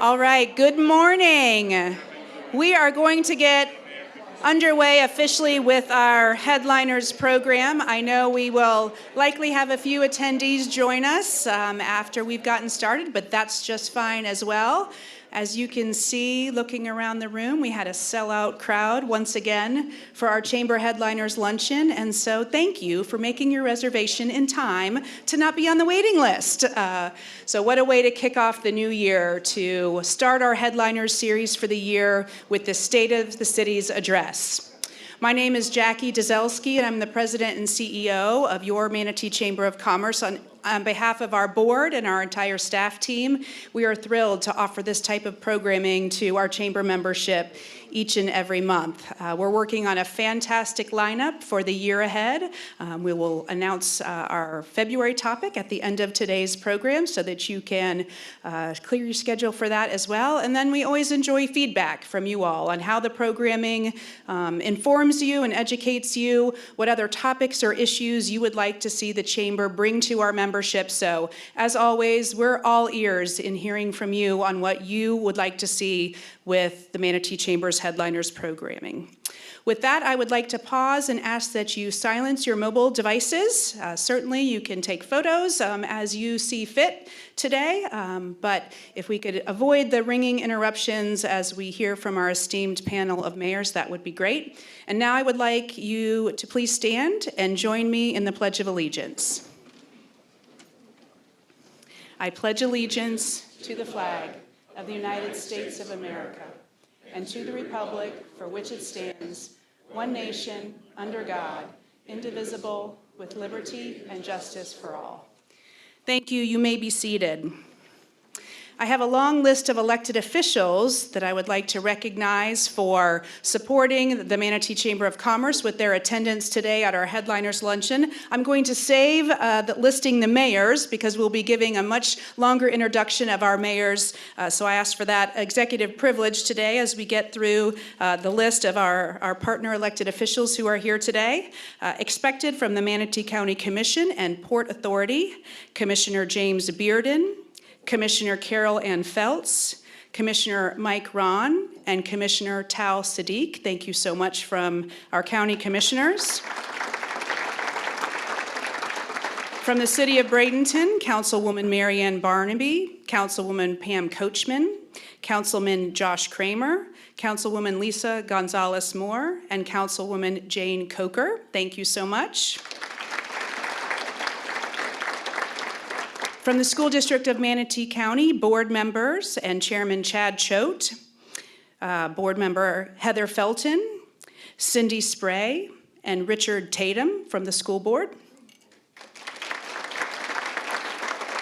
All right, good morning. We are going to get underway officially with our Headliners program. I know we will likely have a few attendees join us after we've gotten started, but that's just fine as well. As you can see, looking around the room, we had a sellout crowd once again for our Chamber Headliners Luncheon, and so thank you for making your reservation in time to not be on the waiting list. So what a way to kick off the new year, to start our Headliners series for the year with the State of the City's address. My name is Jackie Dzelski, and I'm the President and CEO of your Manatee Chamber of Commerce. On behalf of our board and our entire staff team, we are thrilled to offer this type of programming to our chamber membership each and every month. We're working on a fantastic lineup for the year ahead. We will announce our February topic at the end of today's program so that you can clear your schedule for that as well. And then we always enjoy feedback from you all on how the programming informs you and educates you, what other topics or issues you would like to see the chamber bring to our membership. So as always, we're all ears in hearing from you on what you would like to see with the Manatee Chamber's Headliners programming. With that, I would like to pause and ask that you silence your mobile devices. Certainly you can take photos as you see fit today, but if we could avoid the ringing interruptions as we hear from our esteemed panel of mayors, that would be great. And now I would like you to please stand and join me in the Pledge of Allegiance. I pledge allegiance to the flag of the United States of America and to the republic for which it stands, one nation, under God, indivisible, with liberty and justice for all. Thank you. You may be seated. I have a long list of elected officials that I would like to recognize for supporting the Manatee Chamber of Commerce with their attendance today at our Headliners Luncheon. I'm going to save listing the mayors because we'll be giving a much longer introduction of our mayors. So I ask for that executive privilege today as we get through the list of our partner elected officials who are here today. Expected from the Manatee County Commission and Port Authority, Commissioner James Bearden, Commissioner Carol Ann Feltz, Commissioner Mike Ron, and Commissioner Tal Sadiq. Thank you so much from our county commissioners. From the City of Bradenton, Councilwoman Marianne Barnaby, Councilwoman Pam Coachman, Councilman Josh Kramer, Councilwoman Lisa Gonzalez-Moore, and Councilwoman Jane Coker. Thank you so much. From the School District of Manatee County, board members and Chairman Chad Choate, board member Heather Felton, Cindy Spray, and Richard Tatum from the school board.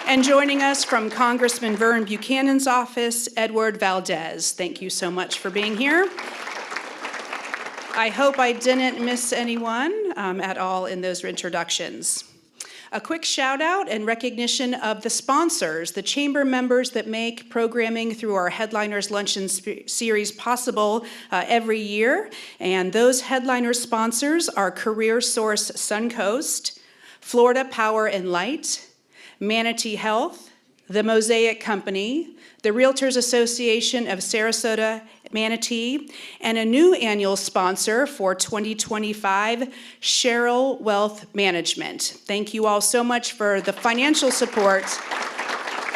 And joining us from Congressman Vern Buchanan's office, Edward Valdez. Thank you so much for being here. I hope I didn't miss anyone at all in those introductions. A quick shout out and recognition of the sponsors, the chamber members that make programming through our Headliners Luncheon series possible every year. And those Headliners sponsors are Career Source Suncoast, Florida Power and Light, Manatee Health, the Mosaic Company, the Realtors Association of Sarasota, Manatee, and a new annual sponsor for 2025, Cheryl Wealth Management. Thank you all so much for the financial support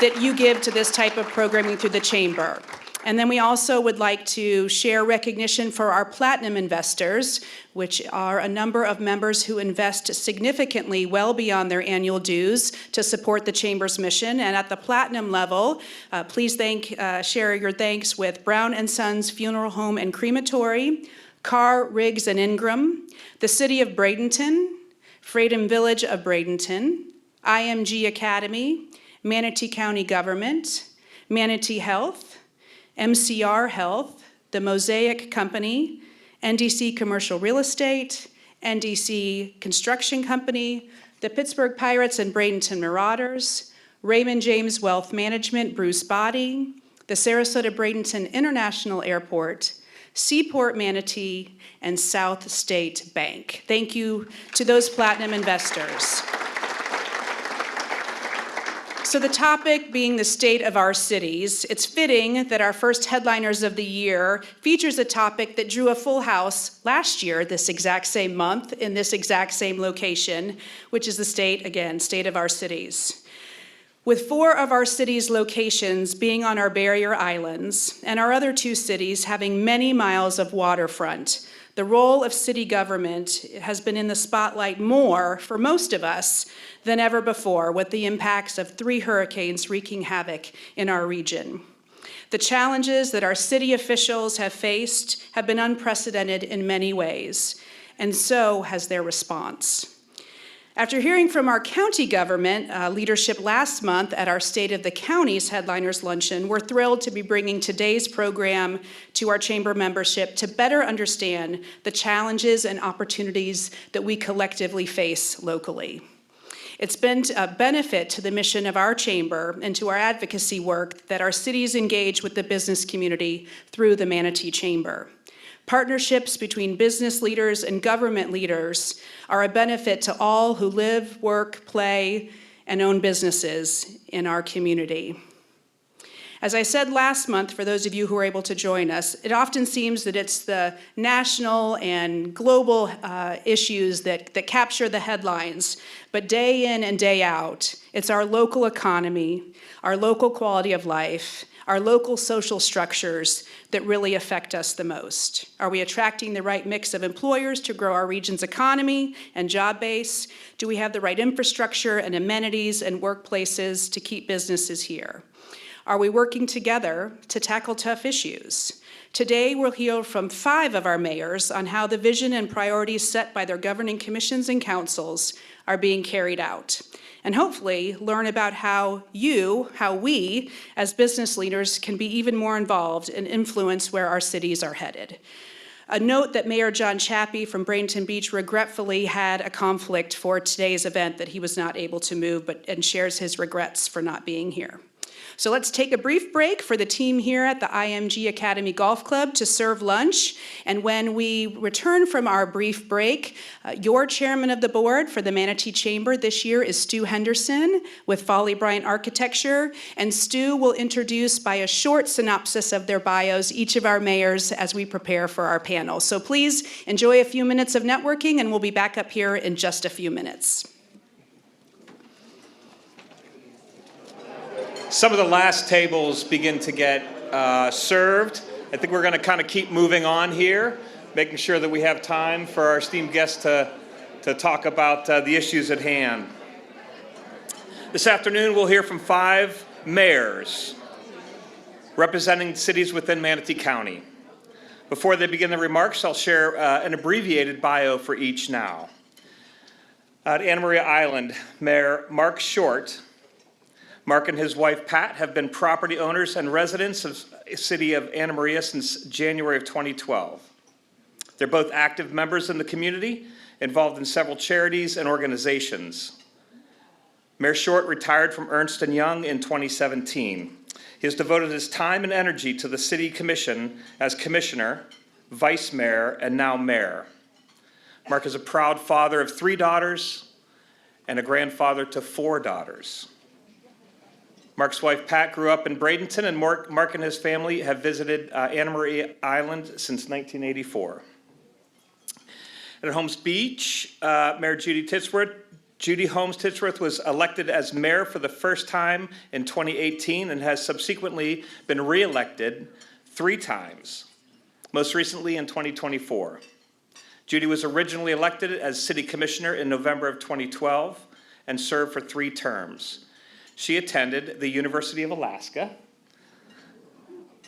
that you give to this type of programming through the chamber. And then we also would like to share recognition for our platinum investors, which are a number of members who invest significantly well beyond their annual dues to support the chamber's mission. And at the platinum level, please share your thanks with Brown & Sons Funeral Home and Crematory, Carr, Riggs & Ingram, the City of Bradenton, Freedom Village of Bradenton, IMG Academy, Manatee County Government, Manatee Health, MCR Health, the Mosaic Company, NDC Commercial Real Estate, NDC Construction Company, the Pittsburgh Pirates and Bradenton Marauders, Raymond James Wealth Management, Bruce Body, the Sarasota Bradenton International Airport, Seaport Manatee, and South State Bank. Thank you to those platinum investors. So the topic being the state of our cities, it's fitting that our first Headliners of the Year features a topic that drew a full house last year, this exact same month, in this exact same location, which is the state of our cities. With 4 of our cities' locations being on our barrier islands, and our other 2 cities having many miles of waterfront, the role of city government has been in the spotlight more, for most of us, than ever before, with the impacts of 3 hurricanes wreaking havoc in our region. The challenges that our city officials have faced have been unprecedented in many ways, and so has their response. After hearing from our county government leadership last month at our State of the County's Headliners Luncheon, we're thrilled to be bringing today's program to our chamber membership to better understand the challenges and opportunities that we collectively face locally. It's been a benefit to the mission of our chamber and to our advocacy work that our cities engage with the business community through the Manatee Chamber. Partnerships between business leaders and government leaders are a benefit to all who live, work, play, and own businesses in our community. As I said last month, for those of you who are able to join us, it often seems that it's the national and global issues that capture the headlines, but day in and day out, it's our local economy, our local quality of life, our local social structures that really affect us the most. Are we attracting the right mix of employers to grow our region's economy and job base? Do we have the right infrastructure and amenities and workplaces to keep businesses here? Are we working together to tackle tough issues? Today, we'll hear from 5 of our mayors on how the vision and priorities set by their governing commissions and councils are being carried out, and hopefully learn about how we, as business leaders, can be even more involved and influence where our cities are headed. A note that Mayor John Chappie from Bradenton Beach regretfully had a conflict for today's event that he was not able to move, and shares his regrets for not being here. So let's take a brief break for the team here at the IMG Academy Golf Club to serve lunch. And when we return from our brief break, your chairman of the board for the Manatee Chamber this year is Stu Henderson with Folly Bryant Architecture. And Stu will introduce by a short synopsis of their bios each of our mayors as we prepare for our panel. So please enjoy a few minutes of networking, and we'll be back up here in just a few minutes. Some of the last tables begin to get served. I think we're going to kind of keep moving on here, making sure that we have time for our esteemed guests to talk about the issues at hand. This afternoon, we'll hear from 5 mayors representing cities within Manatee County. Before they begin their remarks, I'll share an abbreviated bio for each now. At Anna Maria Island, Mayor Mark Short. Mark and his wife, Pat, have been property owners and residents of the city of Anna Maria since January of 2012. They're both active members in the community, involved in several charities and organizations. Mayor Short retired from Ernst & Young in 2017. He has devoted his time and energy to the city commission as commissioner, vice mayor, and now mayor. Mark is a proud father of 3 daughters and a grandfather to 4 daughters. Mark's wife, Pat, grew up in Bradenton, and Mark and his family have visited Anna Maria Island since 1984. At Holmes Beach, Mayor Judy Holmes Titsworth was elected as mayor for the first time in 2018 and has subsequently been re-elected 3 times, most recently in 2024. Judy was originally elected as city commissioner in November of 2012 and served for 3 terms. She attended the University of Alaska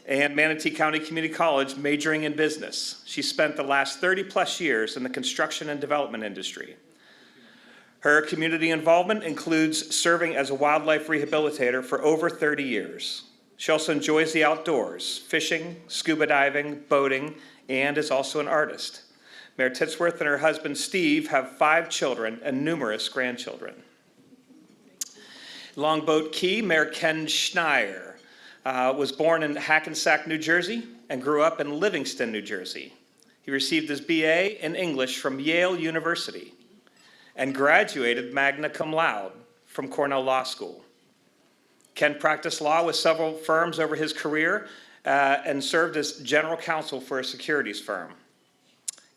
and Manatee County Community College, majoring in business. She spent the last 30-plus years in the construction and development industry. Her community involvement includes serving as a wildlife rehabilitator for over 30 years. She also enjoys the outdoors, fishing, scuba diving, boating, and is also an artist. Mayor Titsworth and her husband, Steve, have 5 children and numerous grandchildren. Longboat Key, Mayor Ken Schneier was born in Hackensack, New Jersey, and grew up in Livingston, New Jersey. He received his BA in English from Yale University and graduated magna cum laude from Cornell Law School. Ken practiced law with several firms over his career and served as general counsel for a securities firm.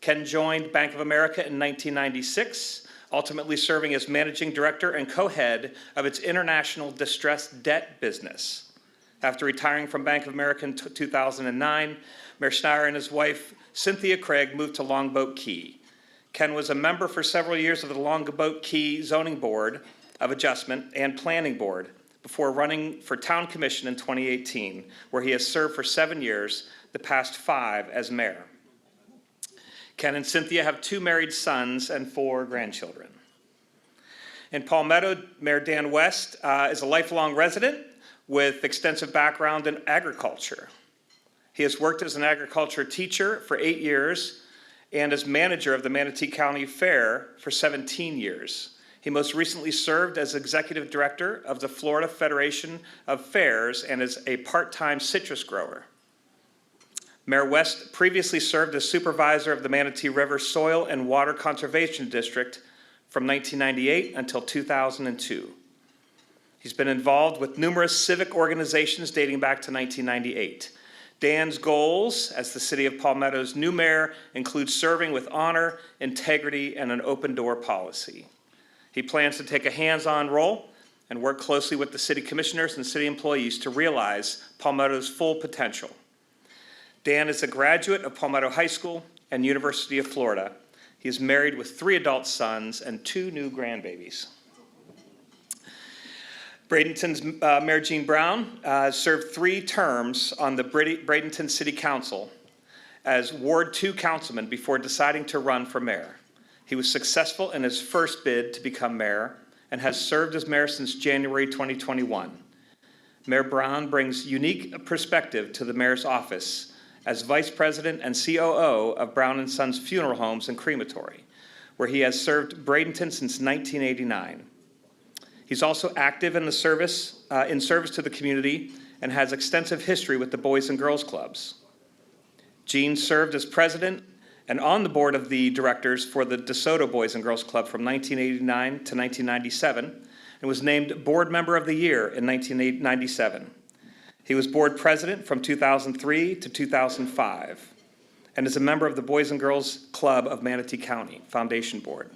Ken joined Bank of America in 1996, ultimately serving as managing director and co-head of its international distressed debt business. After retiring from Bank of America in 2009, Mayor Schneier and his wife, Cynthia Craig, moved to Longboat Key. Ken was a member for several years of the Longboat Key Zoning Board of Adjustment and Planning Board before running for Town Commission in 2018, where he has served for 7 years, the past 5 as mayor. Ken and Cynthia have 2 married sons and 4 grandchildren. In Palmetto, Mayor Dan West is a lifelong resident with extensive background in agriculture. He has worked as an agriculture teacher for 8 years and as manager of the Manatee County Fair for 17 years. He most recently served as executive director of the Florida Federation of Fairs and is a part-time citrus grower. Mayor West previously served as supervisor of the Manatee River Soil and Water Conservation District from 1998 until 2002. He's been involved with numerous civic organizations dating back to 1998. Dan's goals as the City of Palmetto's new mayor include serving with honor, integrity, and an open-door policy. He plans to take a hands-on role and work closely with the city commissioners and city employees to realize Palmetto's full potential. Dan is a graduate of Palmetto High School and University of Florida. He is married with 3 adult sons and 2 new grandbabies. Bradenton's Mayor Gene Brown served 3 terms on the Bradenton City Council as Ward 2 councilman before deciding to run for mayor. He was successful in his first bid to become mayor and has served as mayor since January 2021. Mayor Brown brings unique perspective to the mayor's office as vice president and COO of Brown & Sons Funeral Homes and Crematory, where he has served Bradenton since 1989. He's also active in service to the community and has extensive history with the Boys and Girls Clubs. Gene served as president and on the board of the directors for the DeSoto Boys and Girls Club from 1989 to 1997 and was named Board Member of the Year in 1997. He was board president from 2003 to 2005 and is a member of the Boys and Girls Club of Manatee County Foundation Board.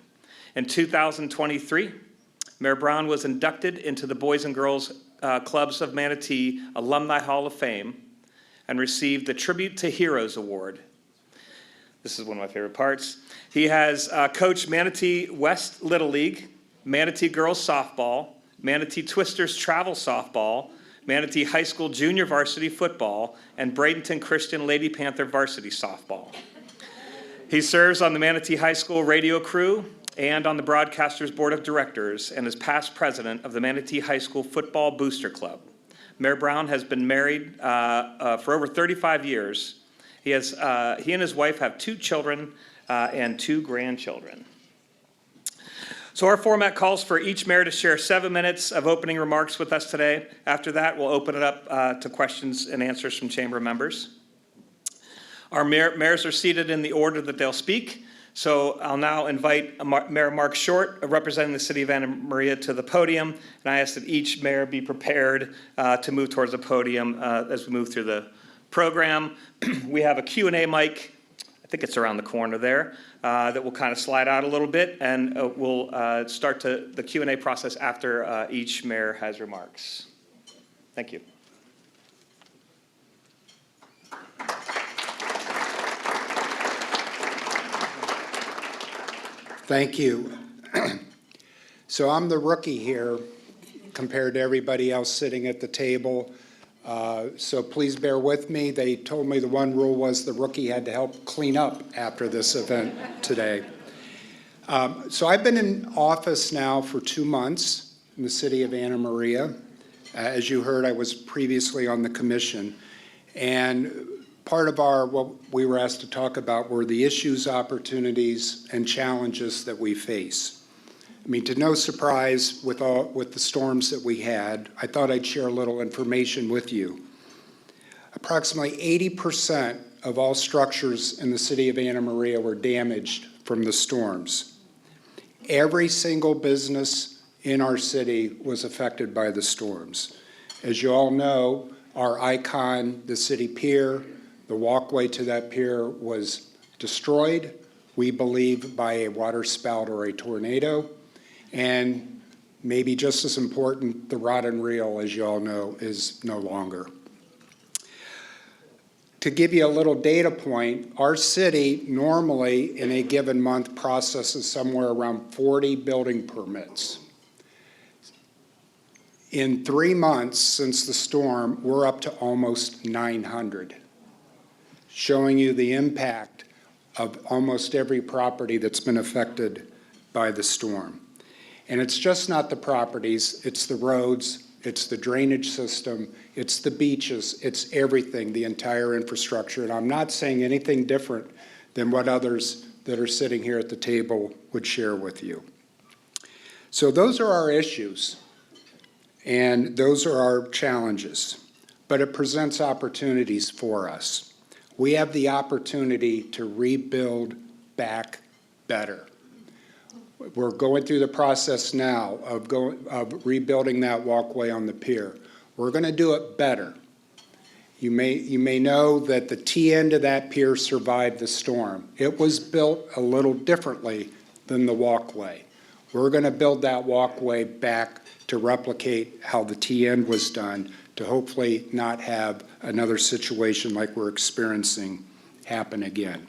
In 2023, Mayor Brown was inducted into the Boys and Girls Clubs of Manatee Alumni Hall of Fame and received the Tribute to Heroes Award. This is one of my favorite parts. He has coached Manatee West Little League, Manatee Girls Softball, Manatee Twisters Travel Softball, Manatee High School Junior Varsity Football, and Bradenton Christian Lady Panther Varsity Softball. He serves on the Manatee High School radio crew and on the Broadcasters Board of Directors and is past president of the Manatee High School Football Booster Club. Mayor Brown has been married for over 35 years. He and his wife have 2 children and 2 grandchildren. So our format calls for each mayor to share 7 minutes of opening remarks with us today. After that, we'll open it up to questions and answers from chamber members. Our mayors are seated in the order that they'll speak. So I'll now invite Mayor Mark Short, representing the City of Anna Maria, to the podium. And I ask that each mayor be prepared to move towards the podium as we move through the program. We have a Q&A mic, I think it's around the corner there, that will kind of slide out a little bit, and we'll start the Q&A process after each mayor has remarks. Thank you. Thank you. So I'm the rookie here compared to everybody else sitting at the table. So please bear with me. They told me the one rule was the rookie had to help clean up after this event today. So I've been in office now for 2 months in the city of Anna Maria. As you heard, I was previously on the commission. And part of what we were asked to talk about were the issues, opportunities, and challenges that we face. I mean, to no surprise with the storms that we had, I thought I'd share a little information with you. Approximately 80% of all structures in the city of Anna Maria were damaged from the storms. Every single business in our city was affected by the storms. As you all know, our icon, the city pier, the walkway to that pier was destroyed, we believe, by a waterspout or a tornado. And maybe just as important, the rod and reel, as you all know, is no longer. To give you a little data point, our city normally in a given month processes somewhere around 40 building permits. In 3 months since the storm, we're up to almost 900, showing you the impact of almost every property that's been affected by the storm. And it's just not the properties, it's the roads, it's the drainage system, it's the beaches, it's everything, the entire infrastructure. And I'm not saying anything different than what others that are sitting here at the table would share with you. So those are our issues, and those are our challenges, but it presents opportunities for us. We have the opportunity to rebuild back better. We're going through the process now of rebuilding that walkway on the pier. We're going to do it better. You may know that the T-end of that pier survived the storm. It was built a little differently than the walkway. We're going to build that walkway back to replicate how the T-end was done, to hopefully not have another situation like we're experiencing happen again.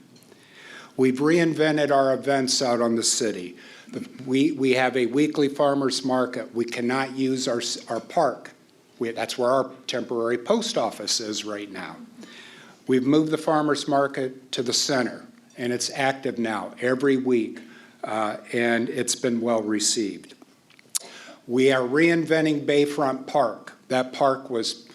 We've reinvented our events out on the city. We have a weekly farmers market. We cannot use our park. That's where our temporary post office is right now. We've moved the farmers market to the center, and it's active now every week, and it's been well received. We are reinventing Bayfront Park. That park was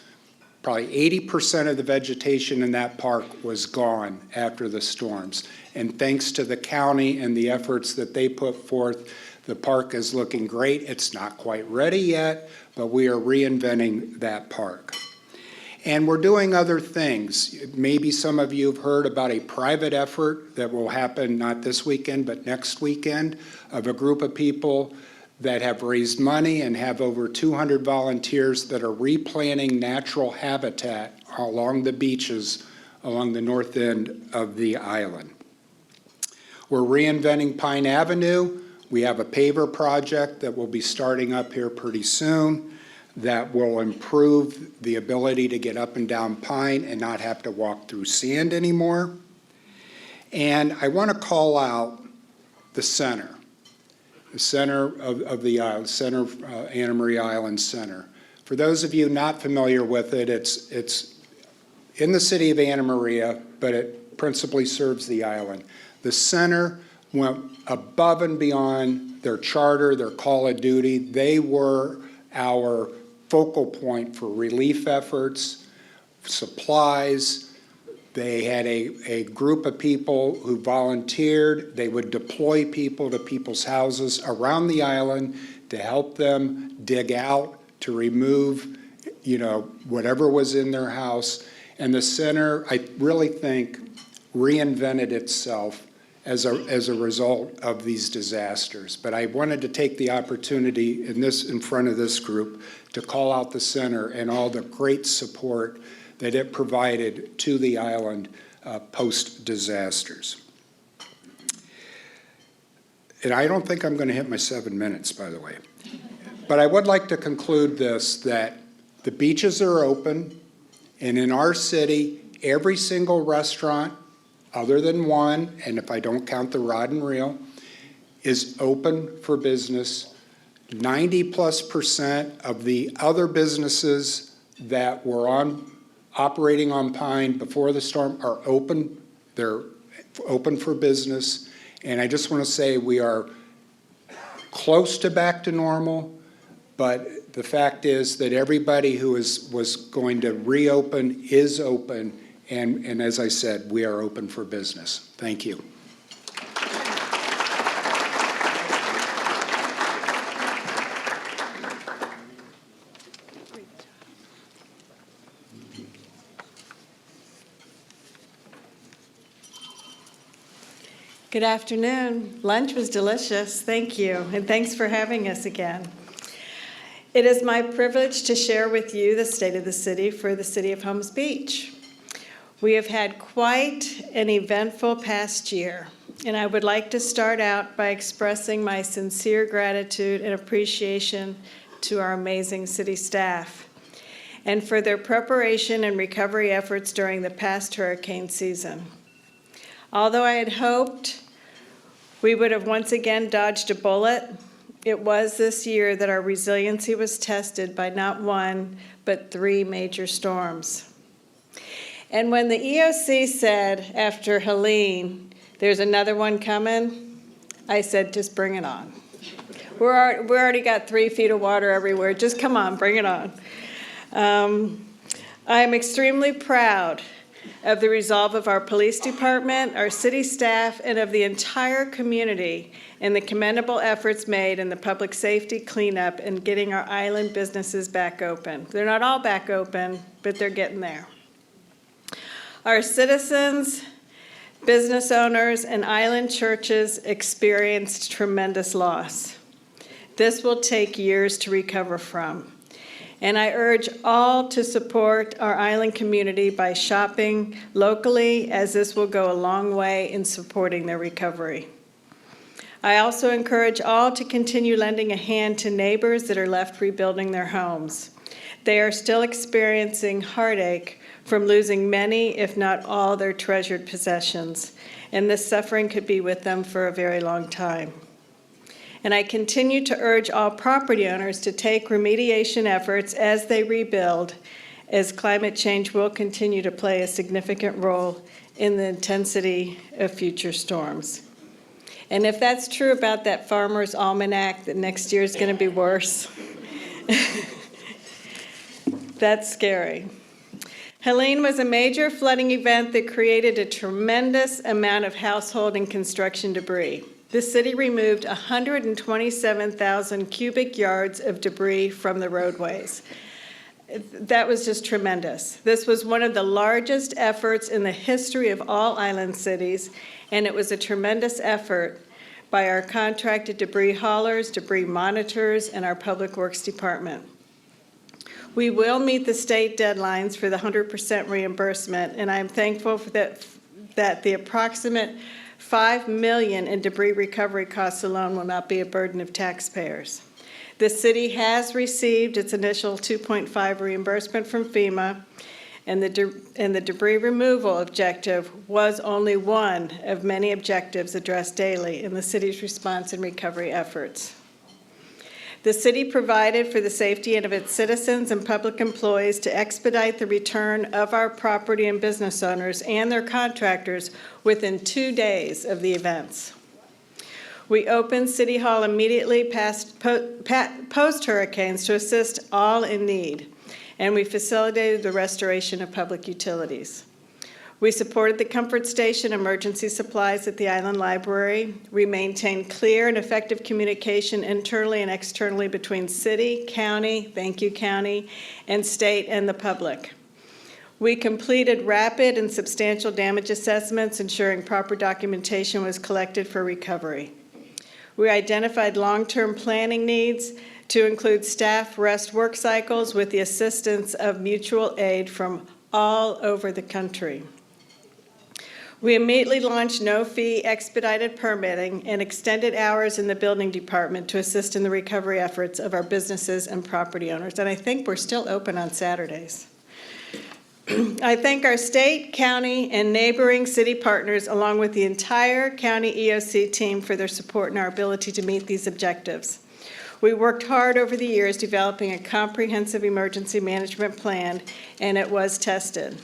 probably 80% of the vegetation in that park was gone after the storms. And thanks to the county and the efforts that they put forth, the park is looking great. It's not quite ready yet, but we are reinventing that park. And we're doing other things. Maybe some of you have heard about a private effort that will happen not this weekend, but next weekend, of a group of people that have raised money and have over 200 volunteers that are replanting natural habitat along the beaches along the north end of the island. We're reinventing Pine Avenue. We have a paver project that will be starting up here pretty soon that will improve the ability to get up and down Pine and not have to walk through sand anymore. And I want to call out the center of the island, center of Anna Maria Island Center. For those of you not familiar with it, it's in the city of Anna Maria, but it principally serves the island. The center went above and beyond their charter, their call of duty. They were our focal point for relief efforts, supplies. They had a group of people who volunteered. They would deploy people to people's houses around the island to help them dig out, to remove, whatever was in their house. And the center, I really think, reinvented itself as a result of these disasters. But I wanted to take the opportunity in front of this group to call out the center and all the great support that it provided to the island post-disasters. And I don't think I'm going to hit my 7 minutes, by the way. But I would like to conclude this, that the beaches are open, and in our city, every single restaurant, other than one, and if I don't count the Rod and Reel, is open for business. 90+% of the other businesses that were operating on Pine before the storm are open. They're open for business. And I just want to say we are close to back to normal, but the fact is that everybody who was going to reopen is open. And as I said, we are open for business. Thank you. Good afternoon. Lunch was delicious. Thank you. And thanks for having us again. It is my privilege to share with you the state of the city for the city of Holmes Beach. We have had quite an eventful past year, and I would like to start out by expressing my sincere gratitude and appreciation to our amazing city staff and for their preparation and recovery efforts during the past hurricane season. Although I had hoped we would have once again dodged a bullet, it was this year that our resiliency was tested by not one, but 3 major storms. And when the EOC said after Helene, there's another one coming, I said, just bring it on. We already got 3 feet of water everywhere. Just come on, bring it on. I am extremely proud of the resolve of our police department, our city staff, and of the entire community in the commendable efforts made in the public safety cleanup and getting our island businesses back open. They're not all back open, but they're getting there. Our citizens, business owners, and island churches experienced tremendous loss. This will take years to recover from. And I urge all to support our island community by shopping locally, as this will go a long way in supporting their recovery. I also encourage all to continue lending a hand to neighbors that are left rebuilding their homes. They are still experiencing heartache from losing many, if not all, their treasured possessions, and this suffering could be with them for a very long time. And I continue to urge all property owners to take remediation efforts as they rebuild, as climate change will continue to play a significant role in the intensity of future storms. And if that's true about that Farmer's Almanac that next year is going to be worse, that's scary. Helene was a major flooding event that created a tremendous amount of household and construction debris. The city removed 127,000 cubic yards of debris from the roadways. That was just tremendous. This was one of the largest efforts in the history of all island cities, and it was a tremendous effort by our contracted debris haulers, debris monitors, and our Public Works Department. We will meet the state deadlines for the 100% reimbursement, and I'm thankful for that the approximate $5 million in debris recovery costs alone will not be a burden of taxpayers. The city has received its initial 2.5 reimbursement from FEMA, and the debris removal objective was only one of many objectives addressed daily in the city's response and recovery efforts. The city provided for the safety of its citizens and public employees to expedite the return of our property and business owners and their contractors within 2 days of the events. We opened City Hall immediately post-hurricanes to assist all in need, and we facilitated the restoration of public utilities. We supported the Comfort Station emergency supplies at the Island Library. We maintained clear and effective communication internally and externally between city, county, thank you, county, and state and the public. We completed rapid and substantial damage assessments, ensuring proper documentation was collected for recovery. We identified long-term planning needs to include staff rest work cycles with the assistance of mutual aid from all over the country. We immediately launched no-fee expedited permitting and extended hours in the building department to assist in the recovery efforts of our businesses and property owners. And I think we're still open on Saturdays. I thank our state, county, and neighboring city partners, along with the entire county EOC team, for their support and our ability to meet these objectives. We worked hard over the years developing a comprehensive emergency management plan, and it was tested.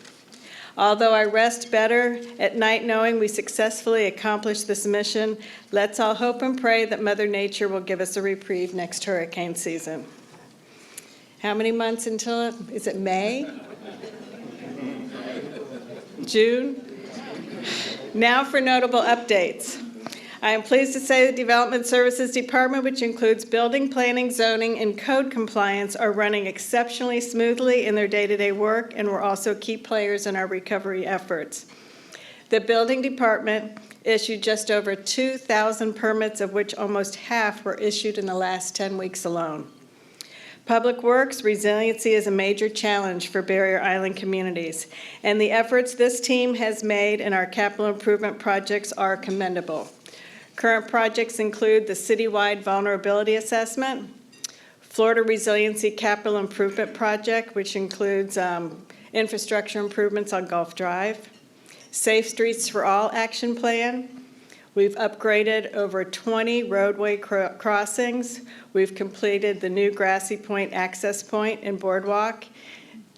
Although I rest better at night knowing we successfully accomplished this mission, let's all hope and pray that Mother Nature will give us a reprieve next hurricane season. How many months until it? Is it May? June? Now for notable updates. I am pleased to say the Development Services Department, which includes building, planning, zoning, and code compliance, are running exceptionally smoothly in their day-to-day work, and we're also key players in our recovery efforts. The Building Department issued just over 2,000 permits, of which almost half were issued in the last 10 weeks alone. Public Works resiliency is a major challenge for Barrier Island communities, and the efforts this team has made in our capital improvement projects are commendable. Current projects include the citywide vulnerability assessment, Florida Resiliency Capital Improvement Project, which includes infrastructure improvements on Gulf Drive, Safe Streets for All Action Plan. We've upgraded over 20 roadway crossings. We've completed the new Grassy Point access point and boardwalk.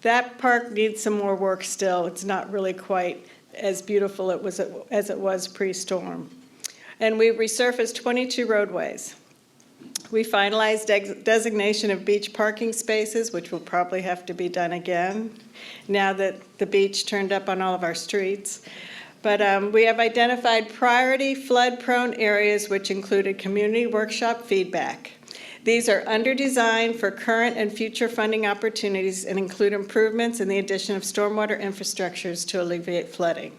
That park needs some more work still. It's not really quite as beautiful as it was pre-storm. And we resurfaced 22 roadways. We finalized designation of beach parking spaces, which will probably have to be done again now that the beach turned up on all of our streets. But we have identified priority flood-prone areas, which included community workshop feedback. These are under-designed for current and future funding opportunities and include improvements in the addition of stormwater infrastructures to alleviate flooding.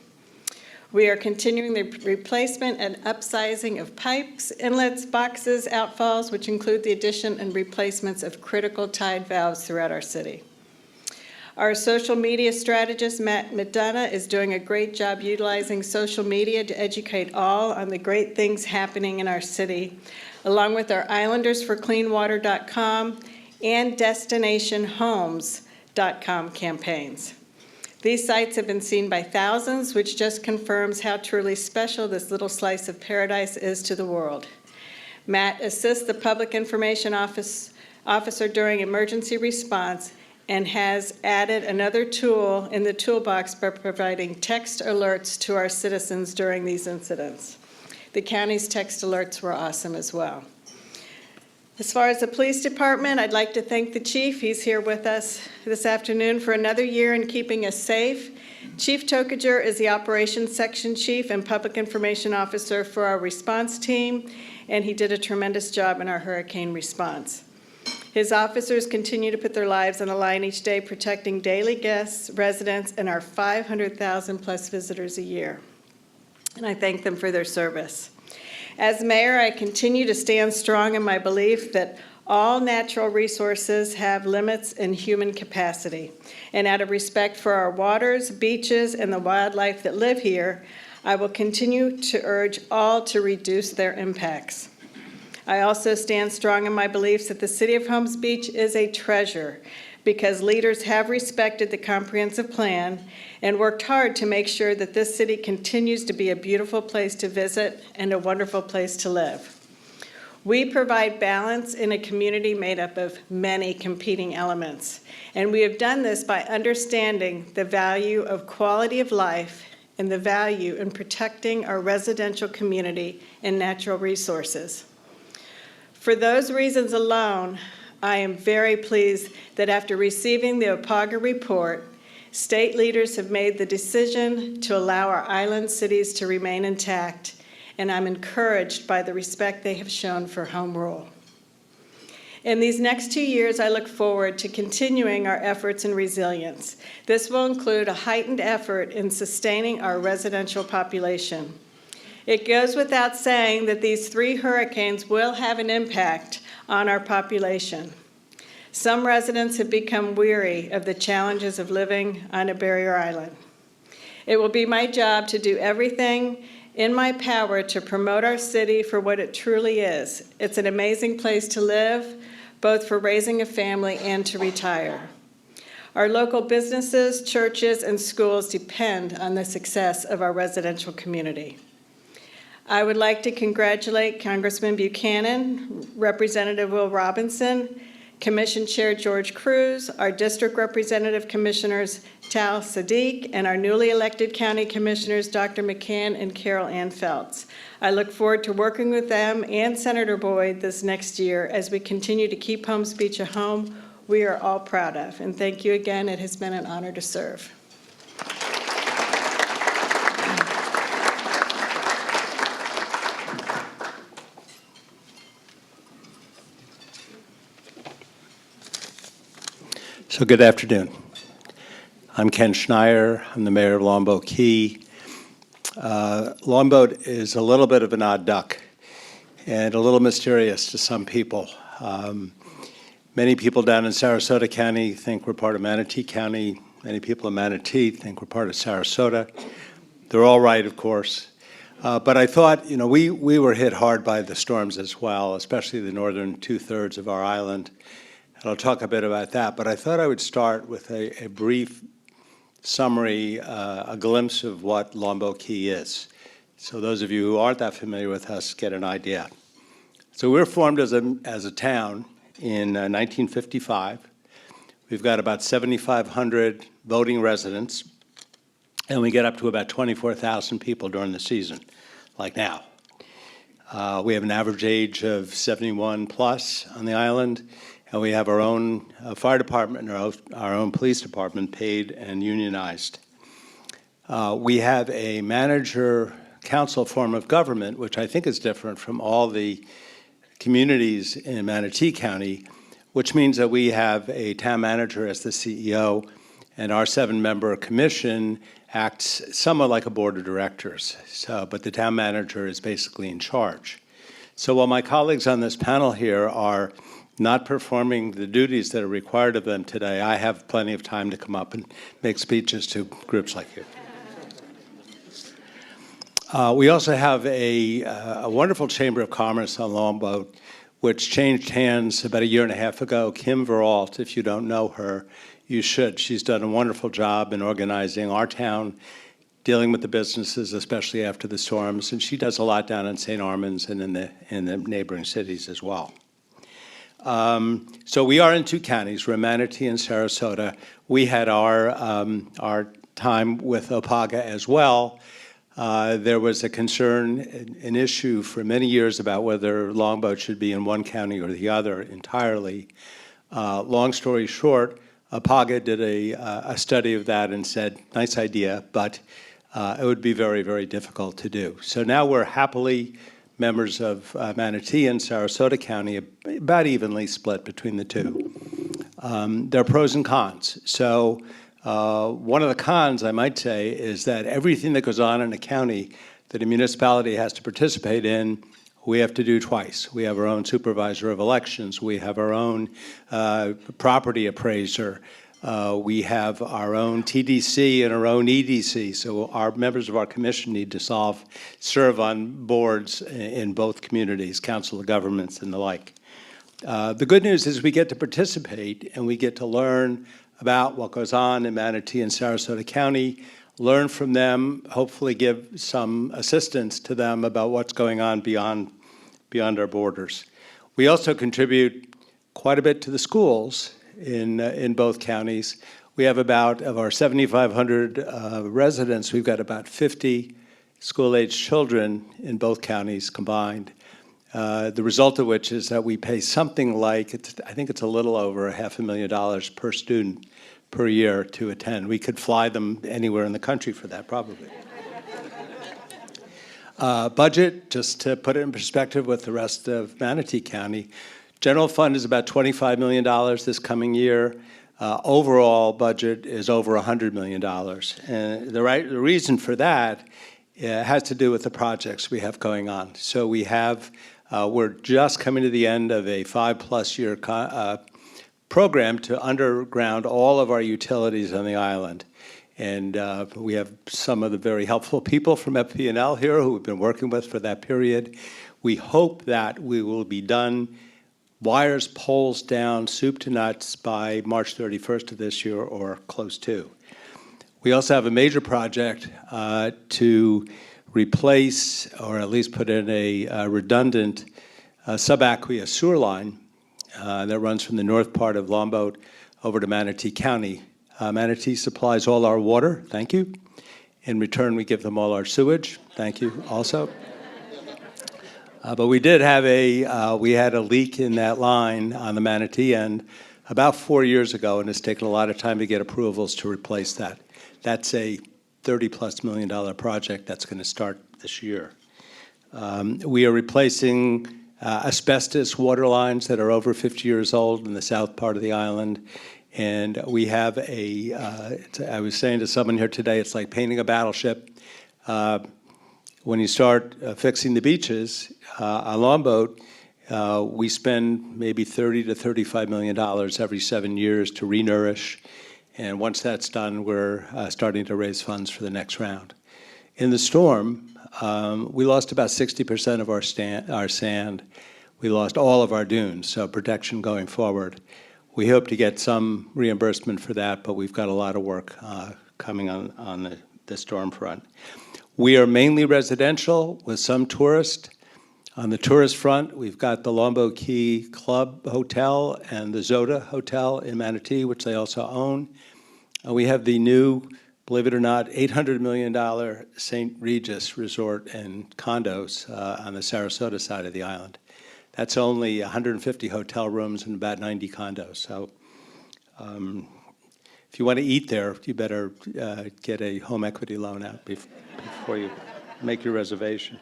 We are continuing the replacement and upsizing of pipes, inlets, boxes, outfalls, which include the addition and replacements of critical tide valves throughout our city. Our social media strategist, Matt McDonough, is doing a great job utilizing social media to educate all on the great things happening in our city, along with our IslandersForCleanWater.com and DestinationHomes.com campaigns. These sites have been seen by thousands, which just confirms how truly special this little slice of paradise is to the world. Matt assists the Public Information Officer during emergency response and has added another tool in the toolbox by providing text alerts to our citizens during these incidents. The county's text alerts were awesome as well. As far as the police department, I'd like to thank the chief. He's here with us this afternoon for another year in keeping us safe. Chief Tokajer is the operations section chief and public information officer for our response team, and he did a tremendous job in our hurricane response. His officers continue to put their lives on the line each day, protecting daily guests, residents, and our 500,000 plus visitors a year. And I thank them for their service. As mayor, I continue to stand strong in my belief that all natural resources have limits in human capacity. And out of respect for our waters, beaches, and the wildlife that live here, I will continue to urge all to reduce their impacts. I also stand strong in my beliefs that the City of Holmes Beach is a treasure because leaders have respected the comprehensive plan and worked hard to make sure that this city continues to be a beautiful place to visit and a wonderful place to live. We provide balance in a community made up of many competing elements, and we have done this by understanding the value of quality of life and the value in protecting our residential community and natural resources. For those reasons alone, I am very pleased that after receiving the OPAGA report, state leaders have made the decision to allow our island cities to remain intact, and I'm encouraged by the respect they have shown for home rule. In these next 2 years, I look forward to continuing our efforts in resilience. This will include a heightened effort in sustaining our residential population. It goes without saying that these 3 hurricanes will have an impact on our population. Some residents have become weary of the challenges of living on a barrier island. It will be my job to do everything in my power to promote our city for what it truly is. It's an amazing place to live, both for raising a family and to retire. Our local businesses, churches, and schools depend on the success of our residential community. I would like to congratulate Congressman Buchanan, Representative Will Robinson, Commission Chair George Cruz, our District Representative Commissioners Tal Sadiq, and our newly elected County Commissioners Dr. McCann and Carol Ann Feltz. I look forward to working with them and Senator Boyd this next year as we continue to keep Holmes Beach a home we are all proud of. And thank you again. It has been an honor to serve. So good afternoon. I'm Ken Schneier. I'm the mayor of Longboat Key. Longboat is a little bit of an odd duck and a little mysterious to some people. Many people down in Sarasota County think we're part of Manatee County. Many people in Manatee think we're part of Sarasota. They're all right, of course. But I thought, we were hit hard by the storms as well, especially the northern two-thirds of our island. And I'll talk a bit about that. But I thought I would start with a brief summary, a glimpse of what Longboat Key is. So those of you who aren't that familiar with us get an idea. So we're formed as a town in 1955. We've got about 7,500 voting residents, and we get up to about 24,000 people during the season, like now. We have an average age of 71 plus on the island, and we have our own fire department and our own police department paid and unionized. We have a manager council form of government, which I think is different from all the communities in Manatee County, which means that we have a town manager as the CEO, and our 7-member commission acts somewhat like a board of directors. But the town manager is basically in charge. So while my colleagues on this panel here are not performing the duties that are required of them today, I have plenty of time to come up and make speeches to groups like you. We also have a wonderful Chamber of Commerce on Longboat, which changed hands about 1.5 years ago. Kim Veralt, if you don't know her, you should. She's done a wonderful job in organizing our town, dealing with the businesses, especially after the storms, and she does a lot down in St. Armands and in the neighboring cities as well. So we are in 2 counties, we're Manatee and Sarasota. We had our time with Opaga as well. There was a concern, an issue for many years about whether Longboat should be in one county or the other entirely. Long story short, Opaga did a study of that and said, nice idea, but it would be very, very difficult to do. So now we're happily members of Manatee and Sarasota County, about evenly split between the two. There are pros and cons. So one of the cons, I might say, is that everything that goes on in a county that a municipality has to participate in, we have to do twice. We have our own supervisor of elections. We have our own property appraiser. We have our own TDC and our own EDC. So our members of our commission need to serve on boards in both communities, council of governments and the like. The good news is we get to participate and we get to learn about what goes on in Manatee and Sarasota County, learn from them, hopefully give some assistance to them about what's going on beyond our borders. We also contribute quite a bit to the schools in both counties. We have about, of our 7,500 residents, we've got about 50 school-age children in both counties combined. The result of which is that we pay something like, I think it's a little over $500,000 per student per year to attend. We could fly them anywhere in the country for that, probably. Budget, just to put it in perspective with the rest of Manatee County, general fund is about $25 million this coming year. Overall budget is over $100 million. And the reason for that has to do with the projects we have going on. So we have, we're just coming to the end of a 5+ year program to underground all of our utilities on the island. And we have some of the very helpful people from FP&L here who we've been working with for that period. We hope that we will be done, wires, poles down, soup to nuts by March 31st of this year or close to. We also have a major project to replace or at least put in a redundant subaqueous sewer line that runs from the north part of Longboat over to Manatee County. Manatee supplies all our water, thank you. In return, we give them all our sewage, thank you also. But we did have we had a leak in that line on the Manatee end about 4 years ago, and it's taken a lot of time to get approvals to replace that. That's a $30+ million project that's going to start this year. We are replacing asbestos water lines that are over 50 years old in the south part of the island. And we have I was saying to someone here today, it's like painting a battleship. When you start fixing the beaches on Longboat, We spend maybe $30 to $35 million every 7 years to renourish, and once that's done, we're starting to raise funds for the next round. In the storm, we lost about 60% of our sand. We lost all of our dunes, so protection going forward. We hope to get some reimbursement for that, but we've got a lot of work coming on the storm front. We are mainly residential with some tourists. On the tourist front, we've got the Longboat Key Club Hotel and the Zoda Hotel in Manatee, which they also own. We have the new, believe it or not, $800 million St. Regis Resort and condos on the Sarasota side of the island. That's only 150 hotel rooms and about 90 condos. So if you want to eat there, you better get a home equity loan out before you make your reservation.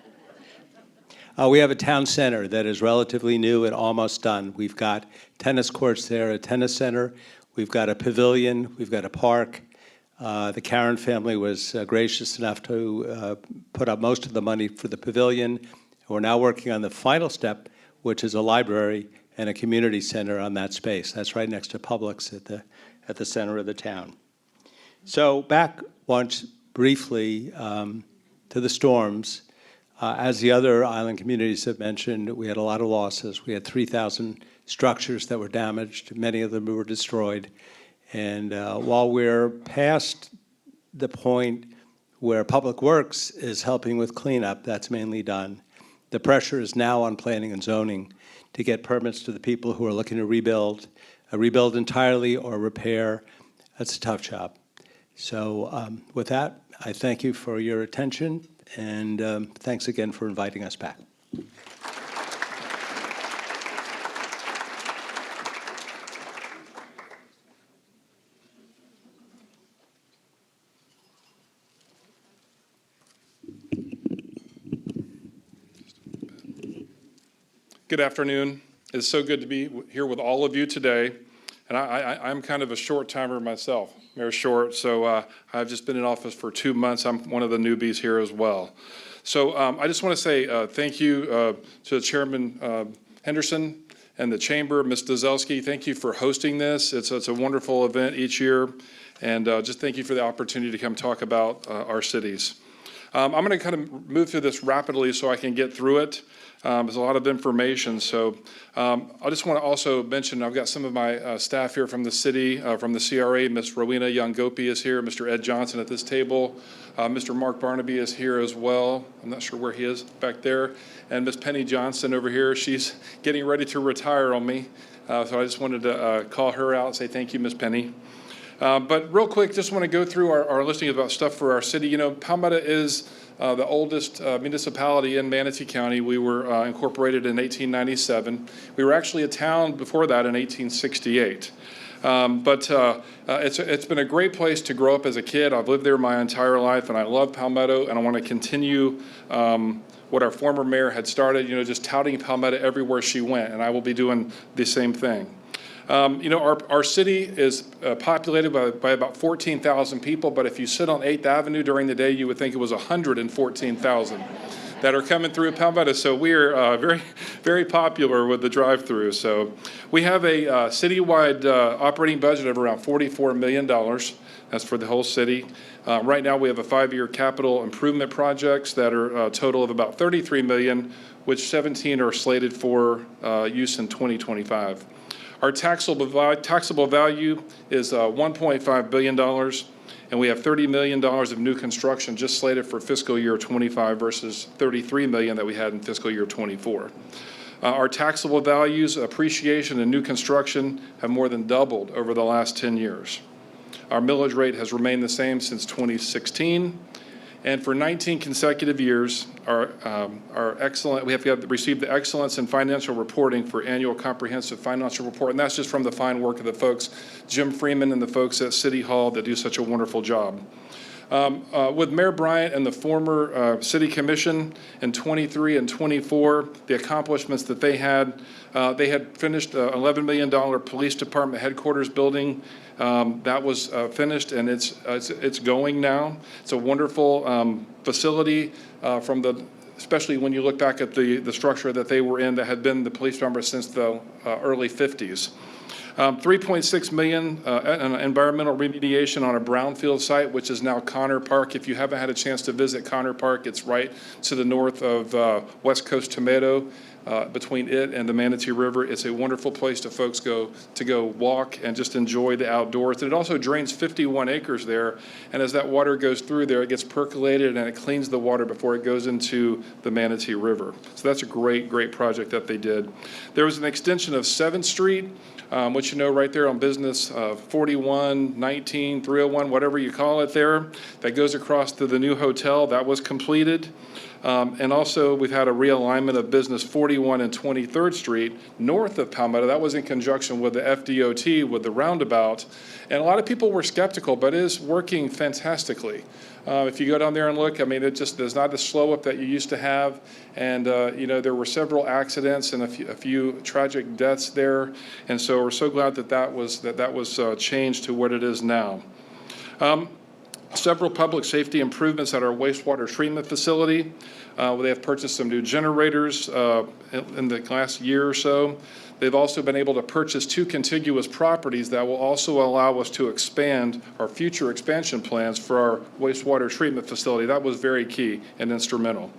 We have a town center that is relatively new and almost done. We've got tennis courts there, a tennis center. We've got a pavilion. We've got a park. The Karen family was gracious enough to put up most of the money for the pavilion. We're now working on the final step, which is a library and a community center on that space. That's right next to Publix at the center of the town. So back once briefly to the storms. As the other island communities have mentioned, we had a lot of losses. We had 3,000 structures that were damaged. Many of them were destroyed. And while we're past the point where Public Works is helping with cleanup, that's mainly done. The pressure is now on planning and zoning to get permits to the people who are looking to rebuild entirely or repair. That's a tough job. So with that, I thank you for your attention, and thanks again for inviting us back. Good afternoon. It's so good to be here with all of you today. And I'm kind of a short-timer myself, Mayor Short, so I've just been in office for 2 months. I'm one of the newbies here as well. So I just want to say thank you to Chairman Henderson and the Chamber, Ms. Dzelski. Thank you for hosting this. It's a wonderful event each year, and just thank you for the opportunity to come talk about our cities. I'm going to kind of move through this rapidly so I can get through it. There's a lot of information, so I just want to also mention I've got some of my staff here from the city, from the CRA. Ms. Rowena Young-Gopi is here, Mr. Ed Johnson at this table, Mr. Mark Barnaby is here as well. I'm not sure where he is back there, and Ms. Penny Johnson over here. She's getting ready to retire on me, so I just wanted to call her out and say thank you, Ms. Penny. But real quick, just want to go through our listing about stuff for our city. You know, Palmetto is the oldest municipality in Manatee County. We were incorporated in 1897. We were actually a town before that in 1868. But it's been a great place to grow up as a kid. I've lived there my entire life, and I love Palmetto, and I want to continue what our former mayor had started, you know, just touting Palmetto everywhere she went, and I will be doing the same thing. You know, our city is populated by about 14,000 people, but if you sit on 8th Avenue during the day, you would think it was 114,000 that are coming through Palmetto. So we are very, very popular with the drive-through. So we have a citywide operating budget of around $44 million. That's for the whole city. Right now, we have a 5-year capital improvement projects that are a total of about $33 million, which 17 are slated for use in 2025. Our taxable value is $1.5 billion, and we have $30 million of new construction just slated for fiscal year 25 versus $33 million that we had in fiscal year 24. Our taxable values, appreciation, and new construction have more than doubled over the last 10 years. Our millage rate has remained the same since 2016. And for 19 consecutive years, we have received the Excellence in Financial Reporting for Annual Comprehensive Financial Report, and that's just from the fine work of the folks, Jim Freeman and the folks at City Hall that do such a wonderful job. With Mayor Bryant and the former City Commission in 23 and 24, the accomplishments that they had finished $11 million police department headquarters building. That was finished, and it's going now. It's a wonderful facility from the especially when you look back at the structure that they were in that had been the police department since the early 50s. 3.6 million environmental remediation on a brownfield site, which is now Connor Park. If you haven't had a chance to visit Connor Park, it's right to the north of West Coast Tomato, between it and the Manatee River. It's a wonderful place to folks go walk and just enjoy the outdoors. And it also drains 51 acres there, and as that water goes through there, it gets percolated and it cleans the water before it goes into the Manatee River. So that's a great project that they did. There was an extension of 7th Street, which you know right there on Business 41, 19, 301, whatever you call it there, that goes across to the new hotel. That was completed. And also, we've had a realignment of Business 41 and 23rd Street north of Palmetto. That was in conjunction with the FDOT, with the roundabout. And a lot of people were skeptical, but it is working fantastically. If you go down there and look, I mean, it just there's not the slow up that you used to have. And, you know, there were several accidents and a few tragic deaths there. And so we're so glad that was changed to what it is now. Several public safety improvements at our wastewater treatment facility. They have purchased some new generators in the last year or so. They've also been able to purchase 2 contiguous properties that will also allow us to expand our future expansion plans for our wastewater treatment facility. That was very key and instrumental.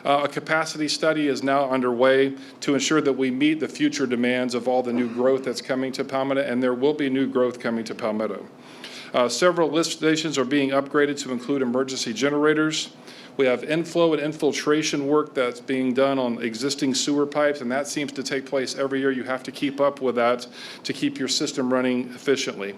A capacity study is now underway to ensure that we meet the future demands of all the new growth that's coming to Palmetto, and there will be new growth coming to Palmetto. Several lift stations are being upgraded to include emergency generators. We have inflow and infiltration work that's being done on existing sewer pipes, and that seems to take place every year. You have to keep up with that to keep your system running efficiently.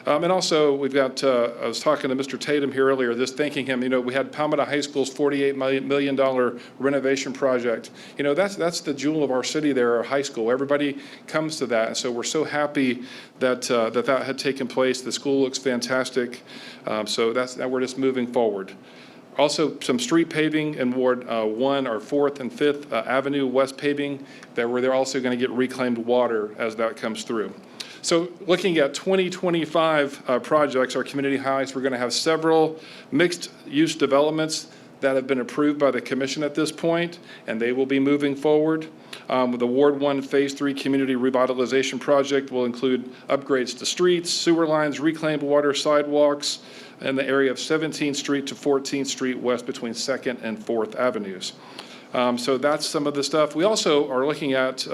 And also, we've got, I was talking to Mr. Tatum here earlier, just thanking him, you know, we had Palmetto High School's $48 million renovation project. You know, that's the jewel of our city there, our high school. Everybody comes to that, and so we're so happy that that had taken place. The school looks fantastic, so we're just moving forward. Also, some street paving in Ward 1, our 4th and 5th Avenue West paving, that where they're also going to get reclaimed water as that comes through. So looking at 2025 projects, our community highlights, we're going to have several mixed-use developments that have been approved by the commission at this point, and they will be moving forward. The Ward 1 Phase 3 Community Revitalization Project will include upgrades to streets, sewer lines, reclaimed water, sidewalks, in the area of 17th Street to 14th Street West between 2nd and 4th Avenues. So that's some of the stuff. We also are looking at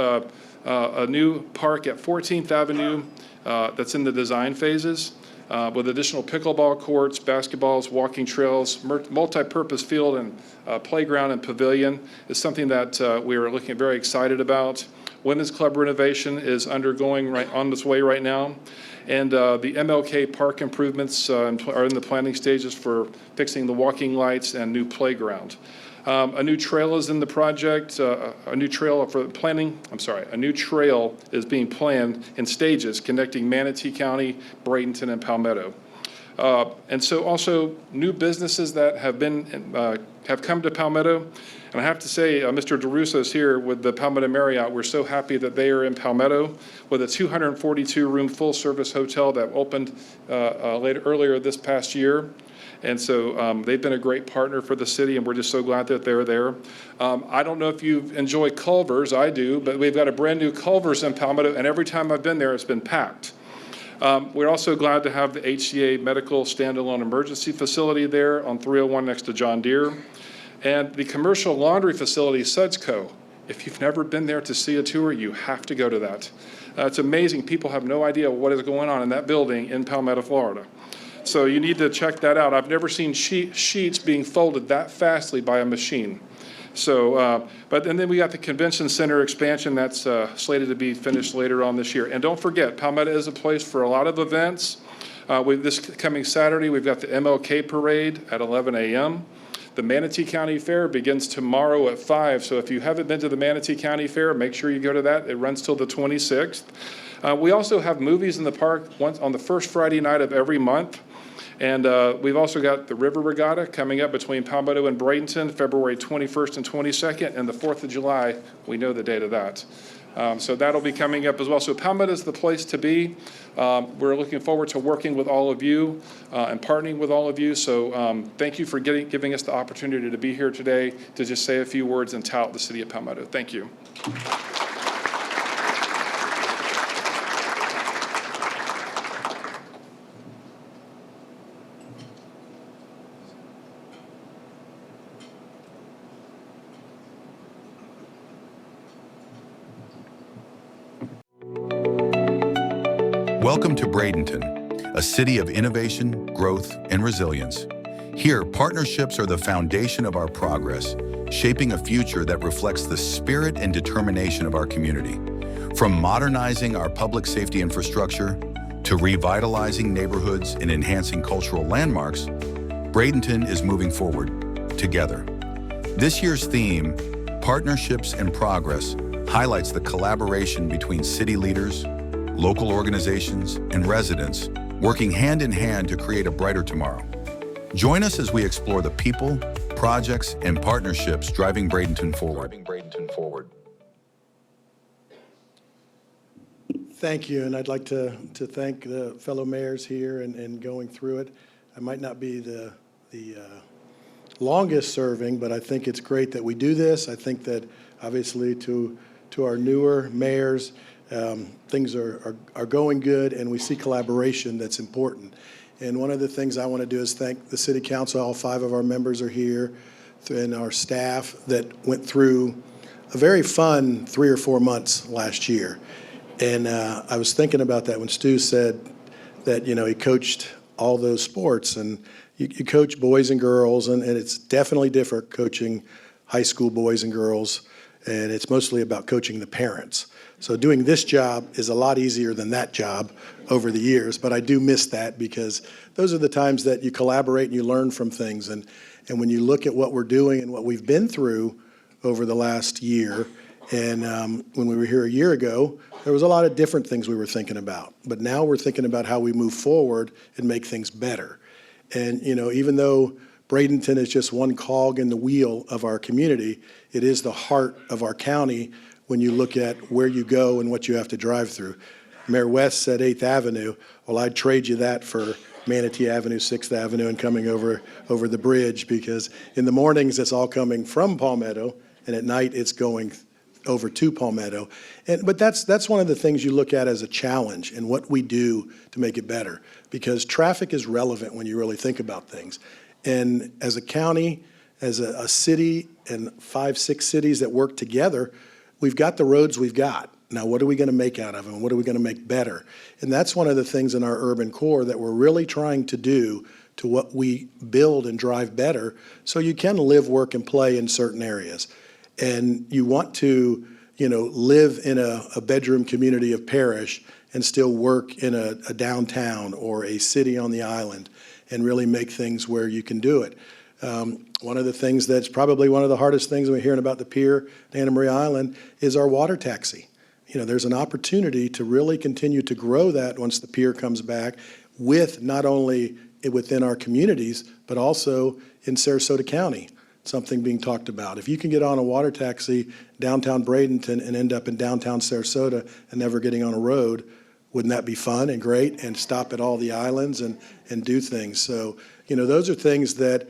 a new park at 14th Avenue that's in the design phases with additional pickleball courts, basketballs, walking trails, multi-purpose field and playground and pavilion is something that we are looking very excited about. Women's Club renovation is undergoing on its way right now. And the MLK Park improvements are in the planning stages for fixing the walking lights and new playground. A new trail is in the project. A new trail is being planned in stages connecting Manatee County, Bradenton, and Palmetto. And so also new businesses that have come to Palmetto. And I have to say, Mr. DeRusso is here with the Palmetto Marriott. We're so happy that they are in Palmetto with a 242-room full-service hotel that opened earlier this past year. And so they've been a great partner for the city, and we're just so glad that they're there. I don't know if you enjoy Culver's. I do, but we've got a brand-new Culver's in Palmetto, and every time I've been there, it's been packed. We're also glad to have the HCA Medical Standalone Emergency Facility there on 301 next to John Deere. And the commercial laundry facility, Sudsco. If you've never been there to see a tour, you have to go to that. It's amazing. People have no idea what is going on in that building in Palmetto, Florida. So you need to check that out. I've never seen sheets being folded that fastly by a machine. So, and then we got the convention center expansion that's slated to be finished later on this year. And don't forget, Palmetto is a place for a lot of events. This coming Saturday, we've got the MLK Parade at 11 a.m. The Manatee County Fair begins tomorrow at 5. So if you haven't been to the Manatee County Fair, make sure you go to that. It runs till the 26th. We also have movies in the park once on the first Friday night of every month. And we've also got the River Regatta coming up between Palmetto and Bradenton, February 21st and 22nd, and the 4th of July. We know the date of that. So that'll be coming up as well. So Palmetto is the place to be. We're looking forward to working with all of you and partnering with all of you. So thank you for giving us the opportunity to be here today to just say a few words and tout the city of Palmetto. Thank you. Welcome to Bradenton, a city of innovation, growth, and resilience. Here, partnerships are the foundation of our progress, shaping a future that reflects the spirit and determination of our community. From modernizing our public safety infrastructure to revitalizing neighborhoods and enhancing cultural landmarks, Bradenton is moving forward together. This year's theme, Partnerships and Progress, highlights the collaboration between city leaders, local organizations, and residents working hand in hand to create a brighter tomorrow. Join us as we explore the people, projects, and partnerships driving Bradenton forward. Thank you, and I'd like to thank the fellow mayors here and going through it. I might not be the longest serving, but I think it's great that we do this. I think that obviously to our newer mayors, things are going good, and we see collaboration that's important. And one of the things I want to do is thank the City Council. All 5 of our members are here, and our staff that went through a very fun 3 or 4 months last year. And I was thinking about that when Stu said that, you know, he coached all those sports, and you coach boys and girls, and it's definitely different coaching high school boys and girls, and it's mostly about coaching the parents. So doing this job is a lot easier than that job over the years, but I do miss that because those are the times that you collaborate and you learn from things. And when you look at what we're doing and what we've been through over the last year, and when we were here a year ago, there was a lot of different things we were thinking about. But now we're thinking about how we move forward and make things better. And, you know, even though Bradenton is just one cog in the wheel of our community, it is the heart of our county when you look at where you go and what you have to drive through. Mayor West said 8th Avenue. Well, I'd trade you that for Manatee Avenue, 6th Avenue, and coming over the bridge, because in the mornings it's all coming from Palmetto, and at night it's going over to Palmetto. But that's one of the things you look at as a challenge and what we do to make it better, because traffic is relevant when you really think about things. And as a county, as a city, and 5, 6 cities that work together, we've got the roads we've got. Now, what are we going to make out of them? What are we going to make better? And that's one of the things in our urban core that we're really trying to do to what we build and drive better, so you can live, work, and play in certain areas. And you want to, you know, live in a bedroom community of Parish and still work in a downtown or a city on the island and really make things where you can do it. One of the things that's probably one of the hardest things we're hearing about the pier in Anna Maria Island is our water taxi. You know, there's an opportunity to really continue to grow that once the pier comes back, with not only within our communities, but also in Sarasota County, something being talked about. If you can get on a water taxi downtown Bradenton and end up in downtown Sarasota and never getting on a road, wouldn't that be fun and great, and stop at all the islands and do things? So, you know, those are things that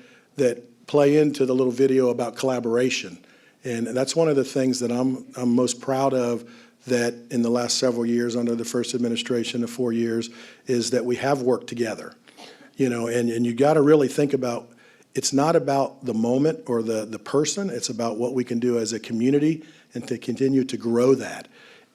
play into the little video about collaboration. And that's one of the things that I'm most proud of, that in the last several years under the first administration of 4 years, is that we have worked together. You know, and you got to really think about, it's not about the moment or the person, it's about what we can do as a community and to continue to grow that.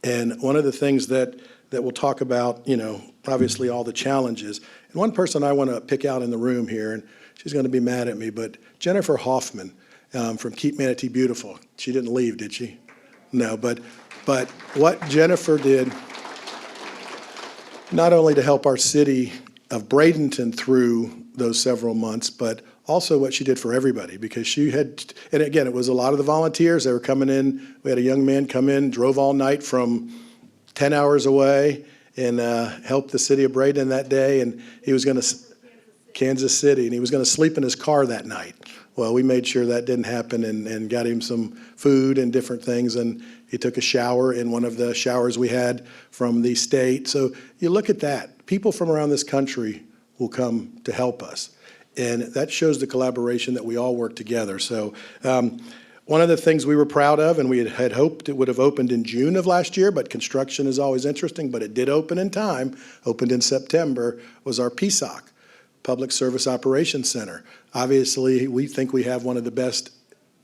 And one of the things that we'll talk about, you know, obviously all the challenges. And one person I want to pick out in the room here, and she's going to be mad at me, but Jennifer Hoffman from Keep Manatee Beautiful. She didn't leave, did she? No, but what Jennifer did, not only to help our city of Bradenton through those several months, but also what she did for everybody, because she had, and again, it was a lot of the volunteers. They were coming in. We had a young man come in, drove all night from 10 hours away, and helped the city of Bradenton that day. And he was going to, Kansas City, and he was going to sleep in his car that night. Well, we made sure that didn't happen and got him some food and different things, and he took a shower in one of the showers we had from the state. So you look at that. People from around this country will come to help us, and that shows the collaboration that we all work together. So one of the things we were proud of, and we had hoped it would have opened in June of last year, but construction is always interesting, but it did open in time, opened in September, was our PSOC, Public Service Operations Center. Obviously, we think we have one of the best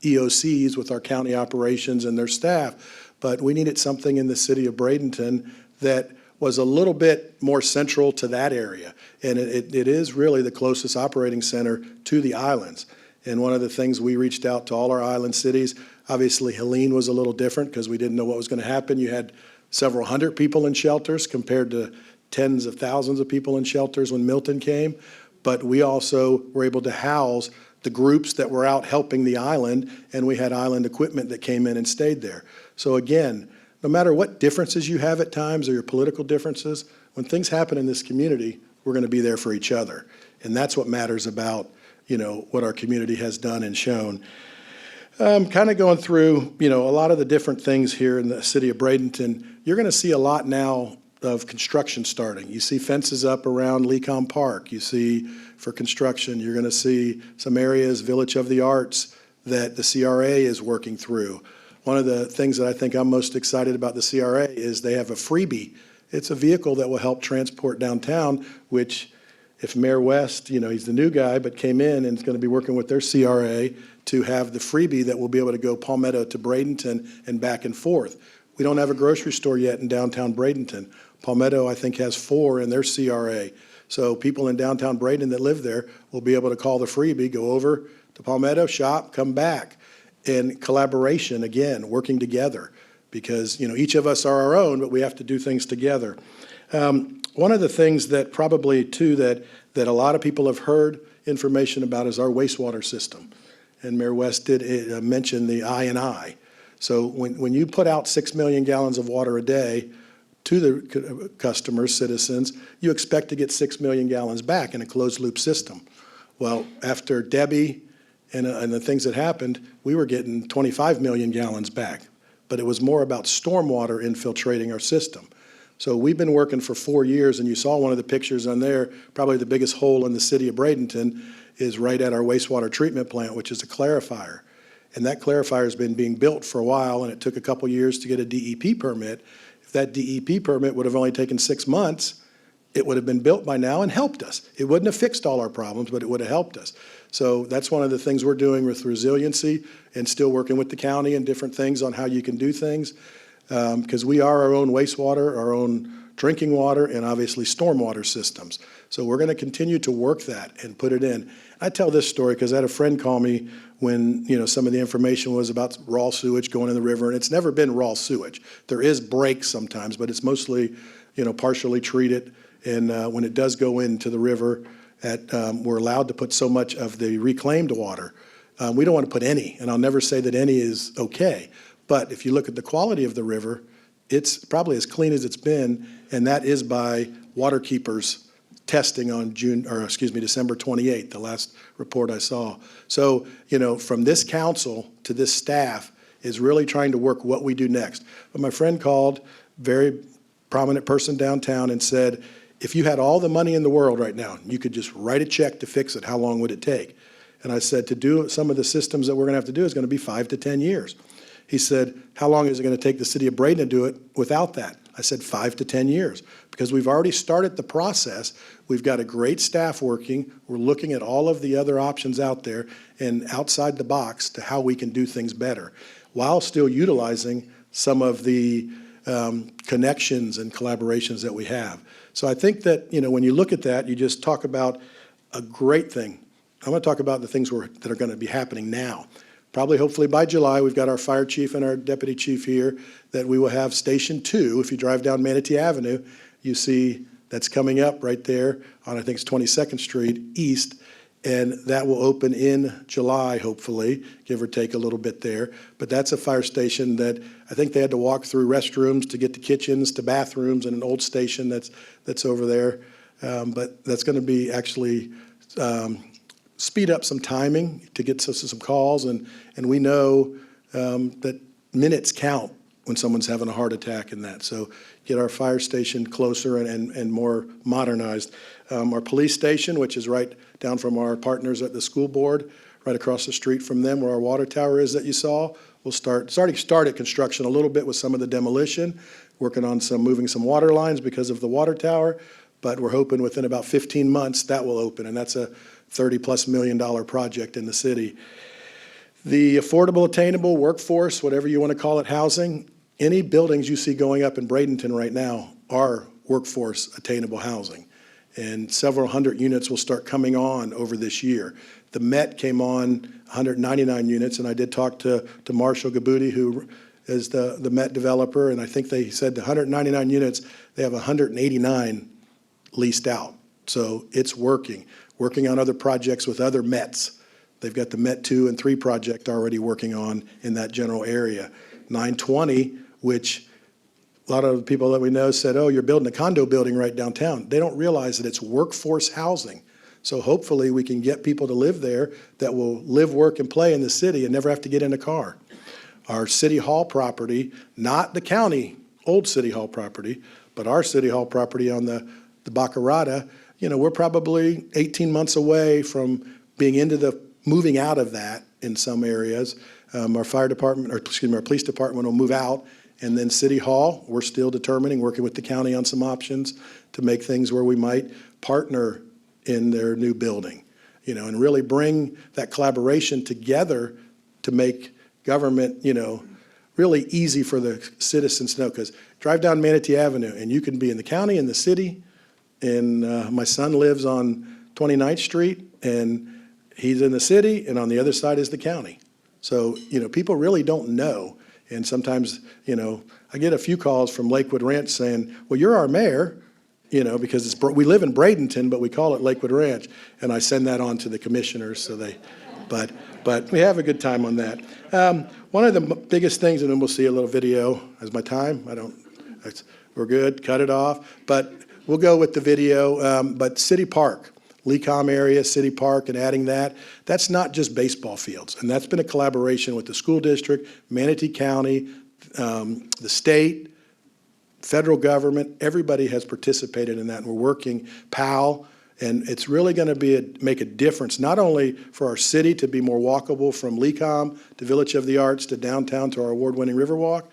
EOCs with our county operations and their staff, but we needed something in the city of Bradenton that was a little bit more central to that area. And it is really the closest operating center to the islands. And one of the things we reached out to all our island cities, obviously Helene was a little different because we didn't know what was going to happen. You had several hundred people in shelters compared to tens of thousands of people in shelters when Milton came. But we also were able to house the groups that were out helping the island, and we had island equipment that came in and stayed there. So again, no matter what differences you have at times or your political differences, when things happen in this community, we're going to be there for each other. And that's what matters about what our community has done and shown. Kind of going through, a lot of the different things here in the city of Bradenton. You're going to see a lot now of construction starting. You see fences up around Lecom Park. You see for construction, you're going to see some areas, Village of the Arts, that the CRA is working through. One of the things that I think I'm most excited about the CRA is they have a freebie. It's a vehicle that will help transport downtown, which if Mayor West, he's the new guy, but came in and is going to be working with their CRA to have the freebie that will be able to go Palmetto to Bradenton and back and forth. We don't have a grocery store yet in downtown Bradenton. Palmetto, I think, has 4 in their CRA. So people in downtown Bradenton that live there will be able to call the freebie, go over to Palmetto, shop, come back. And collaboration, again, working together, because each of us are our own, but we have to do things together. One of the things that probably too that a lot of people have heard information about is our wastewater system, and Mayor West did mention the I&I. So when you put out 6 million gallons of water a day to the customers, citizens, you expect to get 6 million gallons back in a closed loop system. Well, after Debbie and the things that happened, we were getting 25 million gallons back. But it was more about stormwater infiltrating our system. So we've been working for 4 years, and you saw one of the pictures on there, probably the biggest hole in the city of Bradenton is right at our wastewater treatment plant, which is a clarifier. And that clarifier has been being built for a while, and it took a couple years to get a DEP permit. If that DEP permit would have only taken 6 months, it would have been built by now and helped us. It wouldn't have fixed all our problems, but it would have helped us. So that's one of the things we're doing with resiliency and still working with the county and different things on how you can do things. Because we are our own wastewater, our own drinking water, and obviously stormwater systems. So we're going to continue to work that and put it in. I tell this story because I had a friend call me when some of the information was about raw sewage going in the river, and it's never been raw sewage. There is breaks sometimes, but it's mostly partially treated. And when it does go into the river, we're allowed to put so much of the reclaimed water. We don't want to put any, and I'll never say that any is okay. But if you look at the quality of the river, it's probably as clean as it's been, and that is by Waterkeeper's testing on December 28th, the last report I saw. So, from this council to this staff is really trying to work what we do next. But my friend called, very prominent person downtown, and said, if you had all the money in the world right now, you could just write a check to fix it, how long would it take? And I said, to do some of the systems that we're going to have to do is going to be 5 to 10 years. He said, how long is it going to take the city of Bradenton to do it without that? I said 5 to 10 years, because we've already started the process. We've got a great staff working. We're looking at all of the other options out there and outside the box to how we can do things better while still utilizing some of the connections and collaborations that we have. So I think that, when you look at that, you just talk about a great thing. I'm going to talk about the things that are going to be happening now. Probably, hopefully by July, we've got our fire chief and our deputy chief here, that we will have Station 2. If you drive down Manatee Avenue, you see that's coming up right there on, I think it's 22nd Street East, and that will open in July, hopefully, give or take a little bit there. But that's a fire station that I think they had to walk through restrooms to get to kitchens, to bathrooms, and an old station that's over there. But that's going to be actually speed up some timing to get some calls, and we know that minutes count when someone's having a heart attack and that. So get our fire station closer and more modernized. Our police station, which is right down from our partners at the school board, right across the street from them where our water tower is that you saw, we'll started construction a little bit with some of the demolition, working on moving some water lines because of the water tower, but we're hoping within about 15 months that will open, and that's a $30+ million project in the city. The affordable, attainable workforce, whatever you want to call it, housing, any buildings you see going up in Bradenton right now are workforce attainable housing. And several hundred units will start coming on over this year. The Met came on 199 units, and I did talk to Marshall Gaboudi, who is the Met developer, and I think they said the 199 units, they have 189 leased out. So it's working on other projects with other Mets. They've got the Met 2 and 3 project already working on in that general area. 920, which a lot of the people that we know said, oh, you're building a condo building right downtown. They don't realize that it's workforce housing. So hopefully we can get people to live there that will live, work, and play in the city and never have to get in a car. Our City Hall property, not the county old City Hall property, but our City Hall property on the Baccarata, we're probably 18 months away from being moving out of that in some areas. Our fire department, our police department will move out, and then City Hall, we're still determining, working with the county on some options to make things where we might partner in their new building, and really bring that collaboration together to make government, really easy for the citizens to know. Because drive down Manatee Avenue, and you can be in the county, in the city, and my son lives on 29th Street, and he's in the city, and on the other side is the county. So, people really don't know. And sometimes, I get a few calls from Lakewood Ranch saying, well, you're our mayor, because we live in Bradenton, but we call it Lakewood Ranch. And I send that on to the commissioners, so but we have a good time on that. One of the biggest things, and then we'll see a little video. Is my time? We're good, cut it off. But we'll go with the video. But City Park. Lecom area, City Park, and adding that's not just baseball fields. And that's been a collaboration with the school district, Manatee County, the state, federal government. Everybody has participated in that, and we're working, PAL, and it's really going to make a difference, not only for our city to be more walkable from Lecom to Village of the Arts to downtown to our award-winning Riverwalk.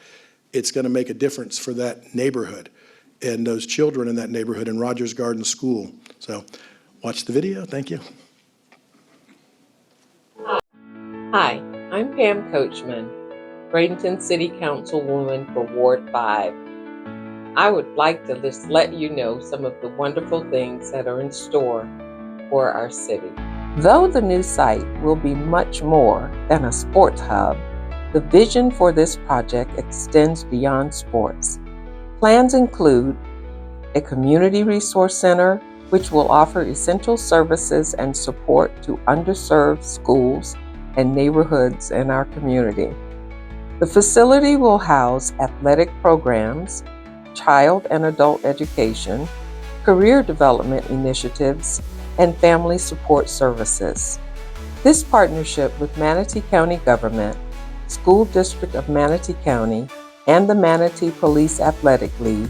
It's going to make a difference for that neighborhood and those children in that neighborhood in Rogers Garden School. So watch the video. Thank you. Hi, I'm Pam Coachman, Bradenton City Councilwoman for Ward 5. I would like to just let you know some of the wonderful things that are in store for our city. Though the new site will be much more than a sports hub, the vision for this project extends beyond sports. Plans include a community resource center, which will offer essential services and support to underserved schools and neighborhoods in our community. The facility will house athletic programs, child and adult education, career development initiatives, and family support services. This partnership with Manatee County Government, School District of Manatee County, and the Manatee Police Athletic League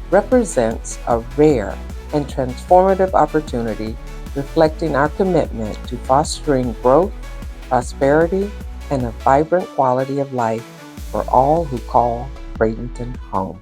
represents a rare and transformative opportunity reflecting our commitment to fostering growth, prosperity, and a vibrant quality of life for all who call Bradenton home.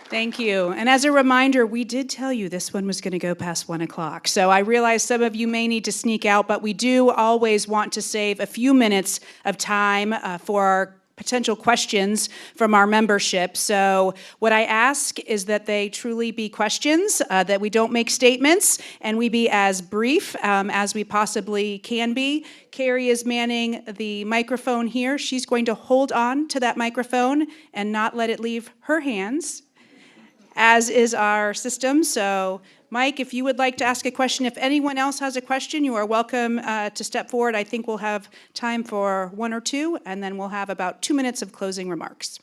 Thank you. And as a reminder, we did tell you this one was going to go past 1 o'clock. So I realize some of you may need to sneak out, but we do always want to save a few minutes of time for our potential questions from our membership. So what I ask is that they truly be questions, that we don't make statements, and we be as brief as we possibly can be. Carrie is manning the microphone here. She's going to hold on to that microphone and not let it leave her hands, as is our system. So Mike, if you would like to ask a question, if anyone else has a question, you are welcome to step forward. I think we'll have time for one or two, and then we'll have about 2 minutes of closing remarks.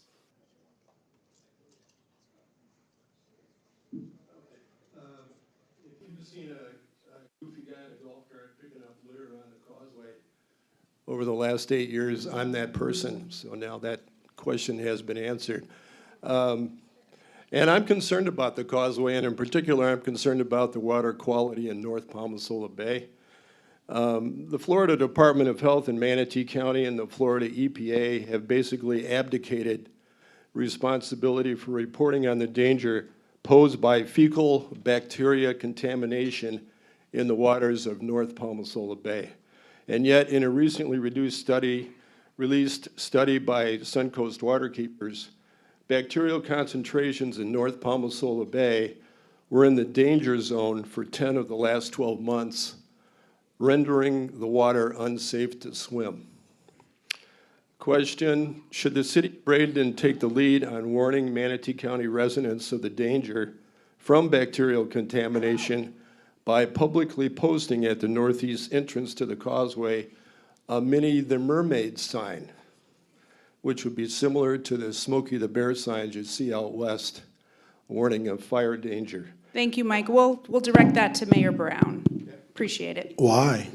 over the last 8 years, I'm that person. So now that question has been answered. And I'm concerned about the causeway, and in particular, I'm concerned about the water quality in North Palmasola Bay. The Florida Department of Health in Manatee County and the Florida EPA have basically abdicated responsibility for reporting on the danger posed by fecal bacteria contamination in the waters of North Palmasola Bay. And yet, in a recently released study by Suncoast Waterkeepers, bacterial concentrations in North Palmasola Bay were in the danger zone for 10 of the last 12 months, rendering the water unsafe to swim. Question, should the city of Bradenton take the lead on warning Manatee County residents of the danger from bacterial contamination by publicly posting at the northeast entrance to the causeway a mini The Mermaid sign, which would be similar to the Smokey the Bear signs you see out west, warning of fire danger? Thank you, Mike. We'll direct that to Mayor Brown. Appreciate it. Why?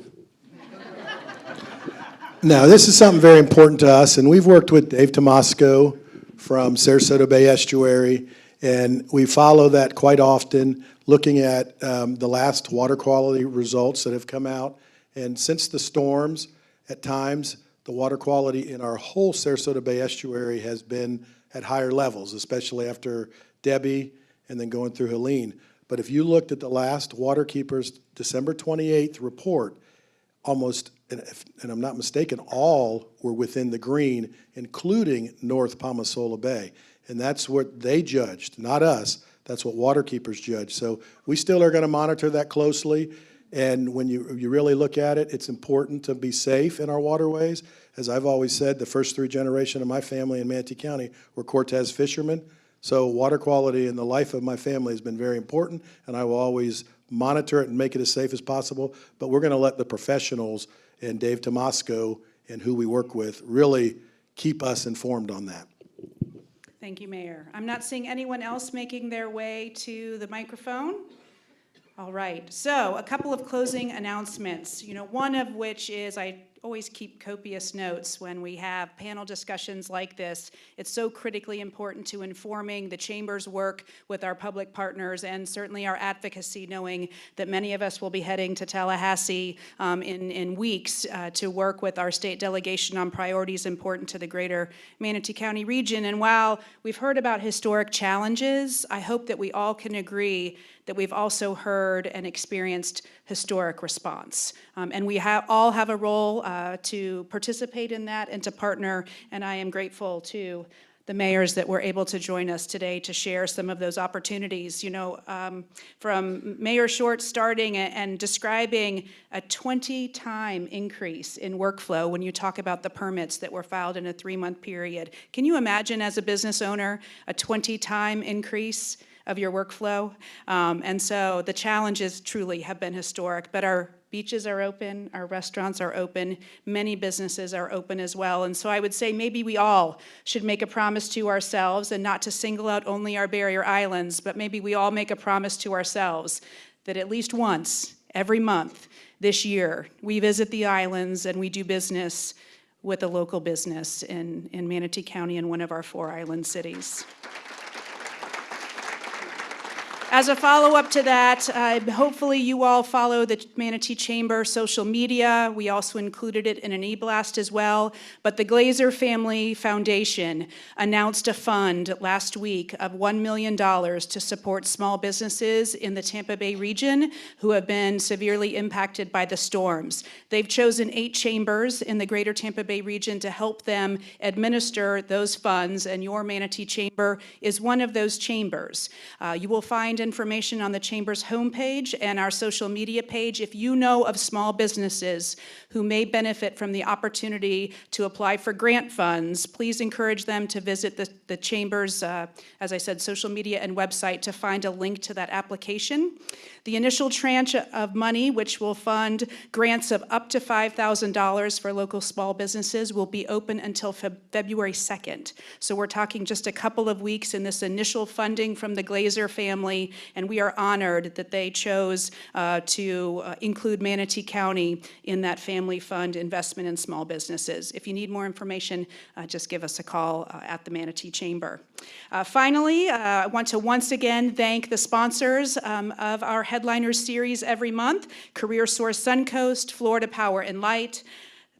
Now, this is something very important to us, and we've worked with Dave Tomasco from Sarasota Bay Estuary, and we follow that quite often, looking at the last water quality results that have come out. And since the storms, at times, the water quality in our whole Sarasota Bay Estuary has been at higher levels, especially after Debbie and then going through Helene. But if you looked at the last Waterkeepers December 28th report, almost, and I'm not mistaken, all were within the green, including North Palmasola Bay. And that's what they judged, not us. That's what Waterkeepers judged. So we still are going to monitor that closely. And when you really look at it, it's important to be safe in our waterways. As I've always said, the first 3 generations of my family in Manatee County were Cortez fishermen. So water quality in the life of my family has been very important, and I will always monitor it and make it as safe as possible. But we're going to let the professionals and Dave Tomasco and who we work with really keep us informed on that. Thank you, Mayor. I'm not seeing anyone else making their way to the microphone. All right, so a couple of closing announcements, one of which is I always keep copious notes when we have panel discussions like this. It's so critically important to informing the Chamber's work with our public partners and certainly our advocacy, knowing that many of us will be heading to Tallahassee in weeks to work with our state delegation on priorities important to the greater Manatee County region. And while we've heard about historic challenges, I hope that we all can agree that we've also heard and experienced historic response. And we all have a role to participate in that and to partner, and I am grateful to the mayors that were able to join us today to share some of those opportunities. From Mayor Short starting and describing a 20-time increase in workflow when you talk about the permits that were filed in a 3-month period. Can you imagine as a business owner a 20-time increase of your workflow? And so the challenges truly have been historic, but our beaches are open, our restaurants are open, many businesses are open as well. And so I would say maybe we all should make a promise to ourselves, and not to single out only our barrier islands, but maybe we all make a promise to ourselves that at least once every month this year, we visit the islands and we do business with a local business in Manatee County in one of our 4 island cities. As a follow-up to that, hopefully you all follow the Manatee Chamber social media. We also included it in an e-blast as well. But the Glazer Family Foundation announced a fund last week of $1 million to support small businesses in the Tampa Bay region who have been severely impacted by the storms. They've chosen 8 chambers in the greater Tampa Bay region to help them administer those funds, and your Manatee Chamber is one of those chambers. You will find information on the Chamber's homepage and our social media page. If you know of small businesses who may benefit from the opportunity to apply for grant funds, please encourage them to visit the Chamber's, as I said, social media and website to find a link to that application. The initial tranche of money, which will fund grants of up to $5,000 for local small businesses, will be open until February 2nd. So we're talking just a couple of weeks, and this initial funding from the Glazer family County, and we are honored that they chose to include Manatee County in that Family Fund investment in small businesses. If you need more information, just give us a call at the Manatee Chamber. Finally, I want to once again thank the sponsors of our Headliners series every month: Career Source Suncoast, Florida Power and Light,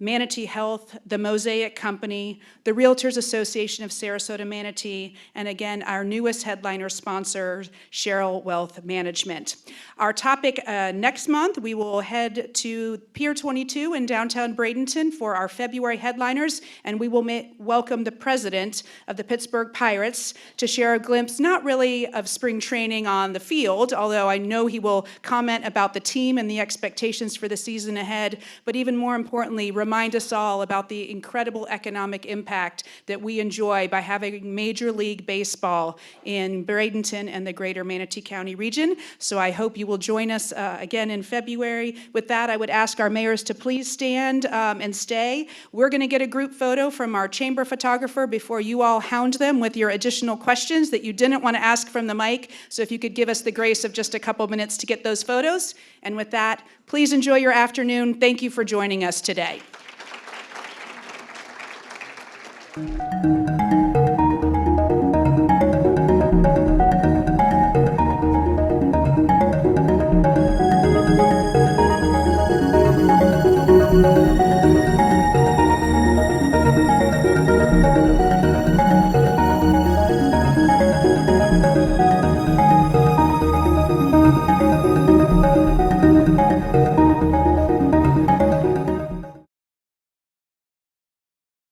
Manatee Health, the Mosaic Company, the Realtors Association of Sarasota Manatee, and again, our newest headliner sponsor, Cheryl Wealth Management. Our topic next month, we will head to Pier 22 in downtown Bradenton for our February headliners, and we will welcome the president of the Pittsburgh Pirates to share a glimpse, not really of spring training on the field, although I know he will comment about the team and the expectations for the season ahead, but even more importantly, remind us all about the incredible economic impact that we enjoy by having Major League Baseball in Bradenton and the greater Manatee County region. So I hope you will join us again in February. With that, I would ask our mayors to please stand and stay. We're going to get a group photo from our chamber photographer before you all hound them with your additional questions that you didn't want to ask from the mic. So if you could give us the grace of just a couple minutes to get those photos. And with that, please enjoy your afternoon. Thank you for joining us today.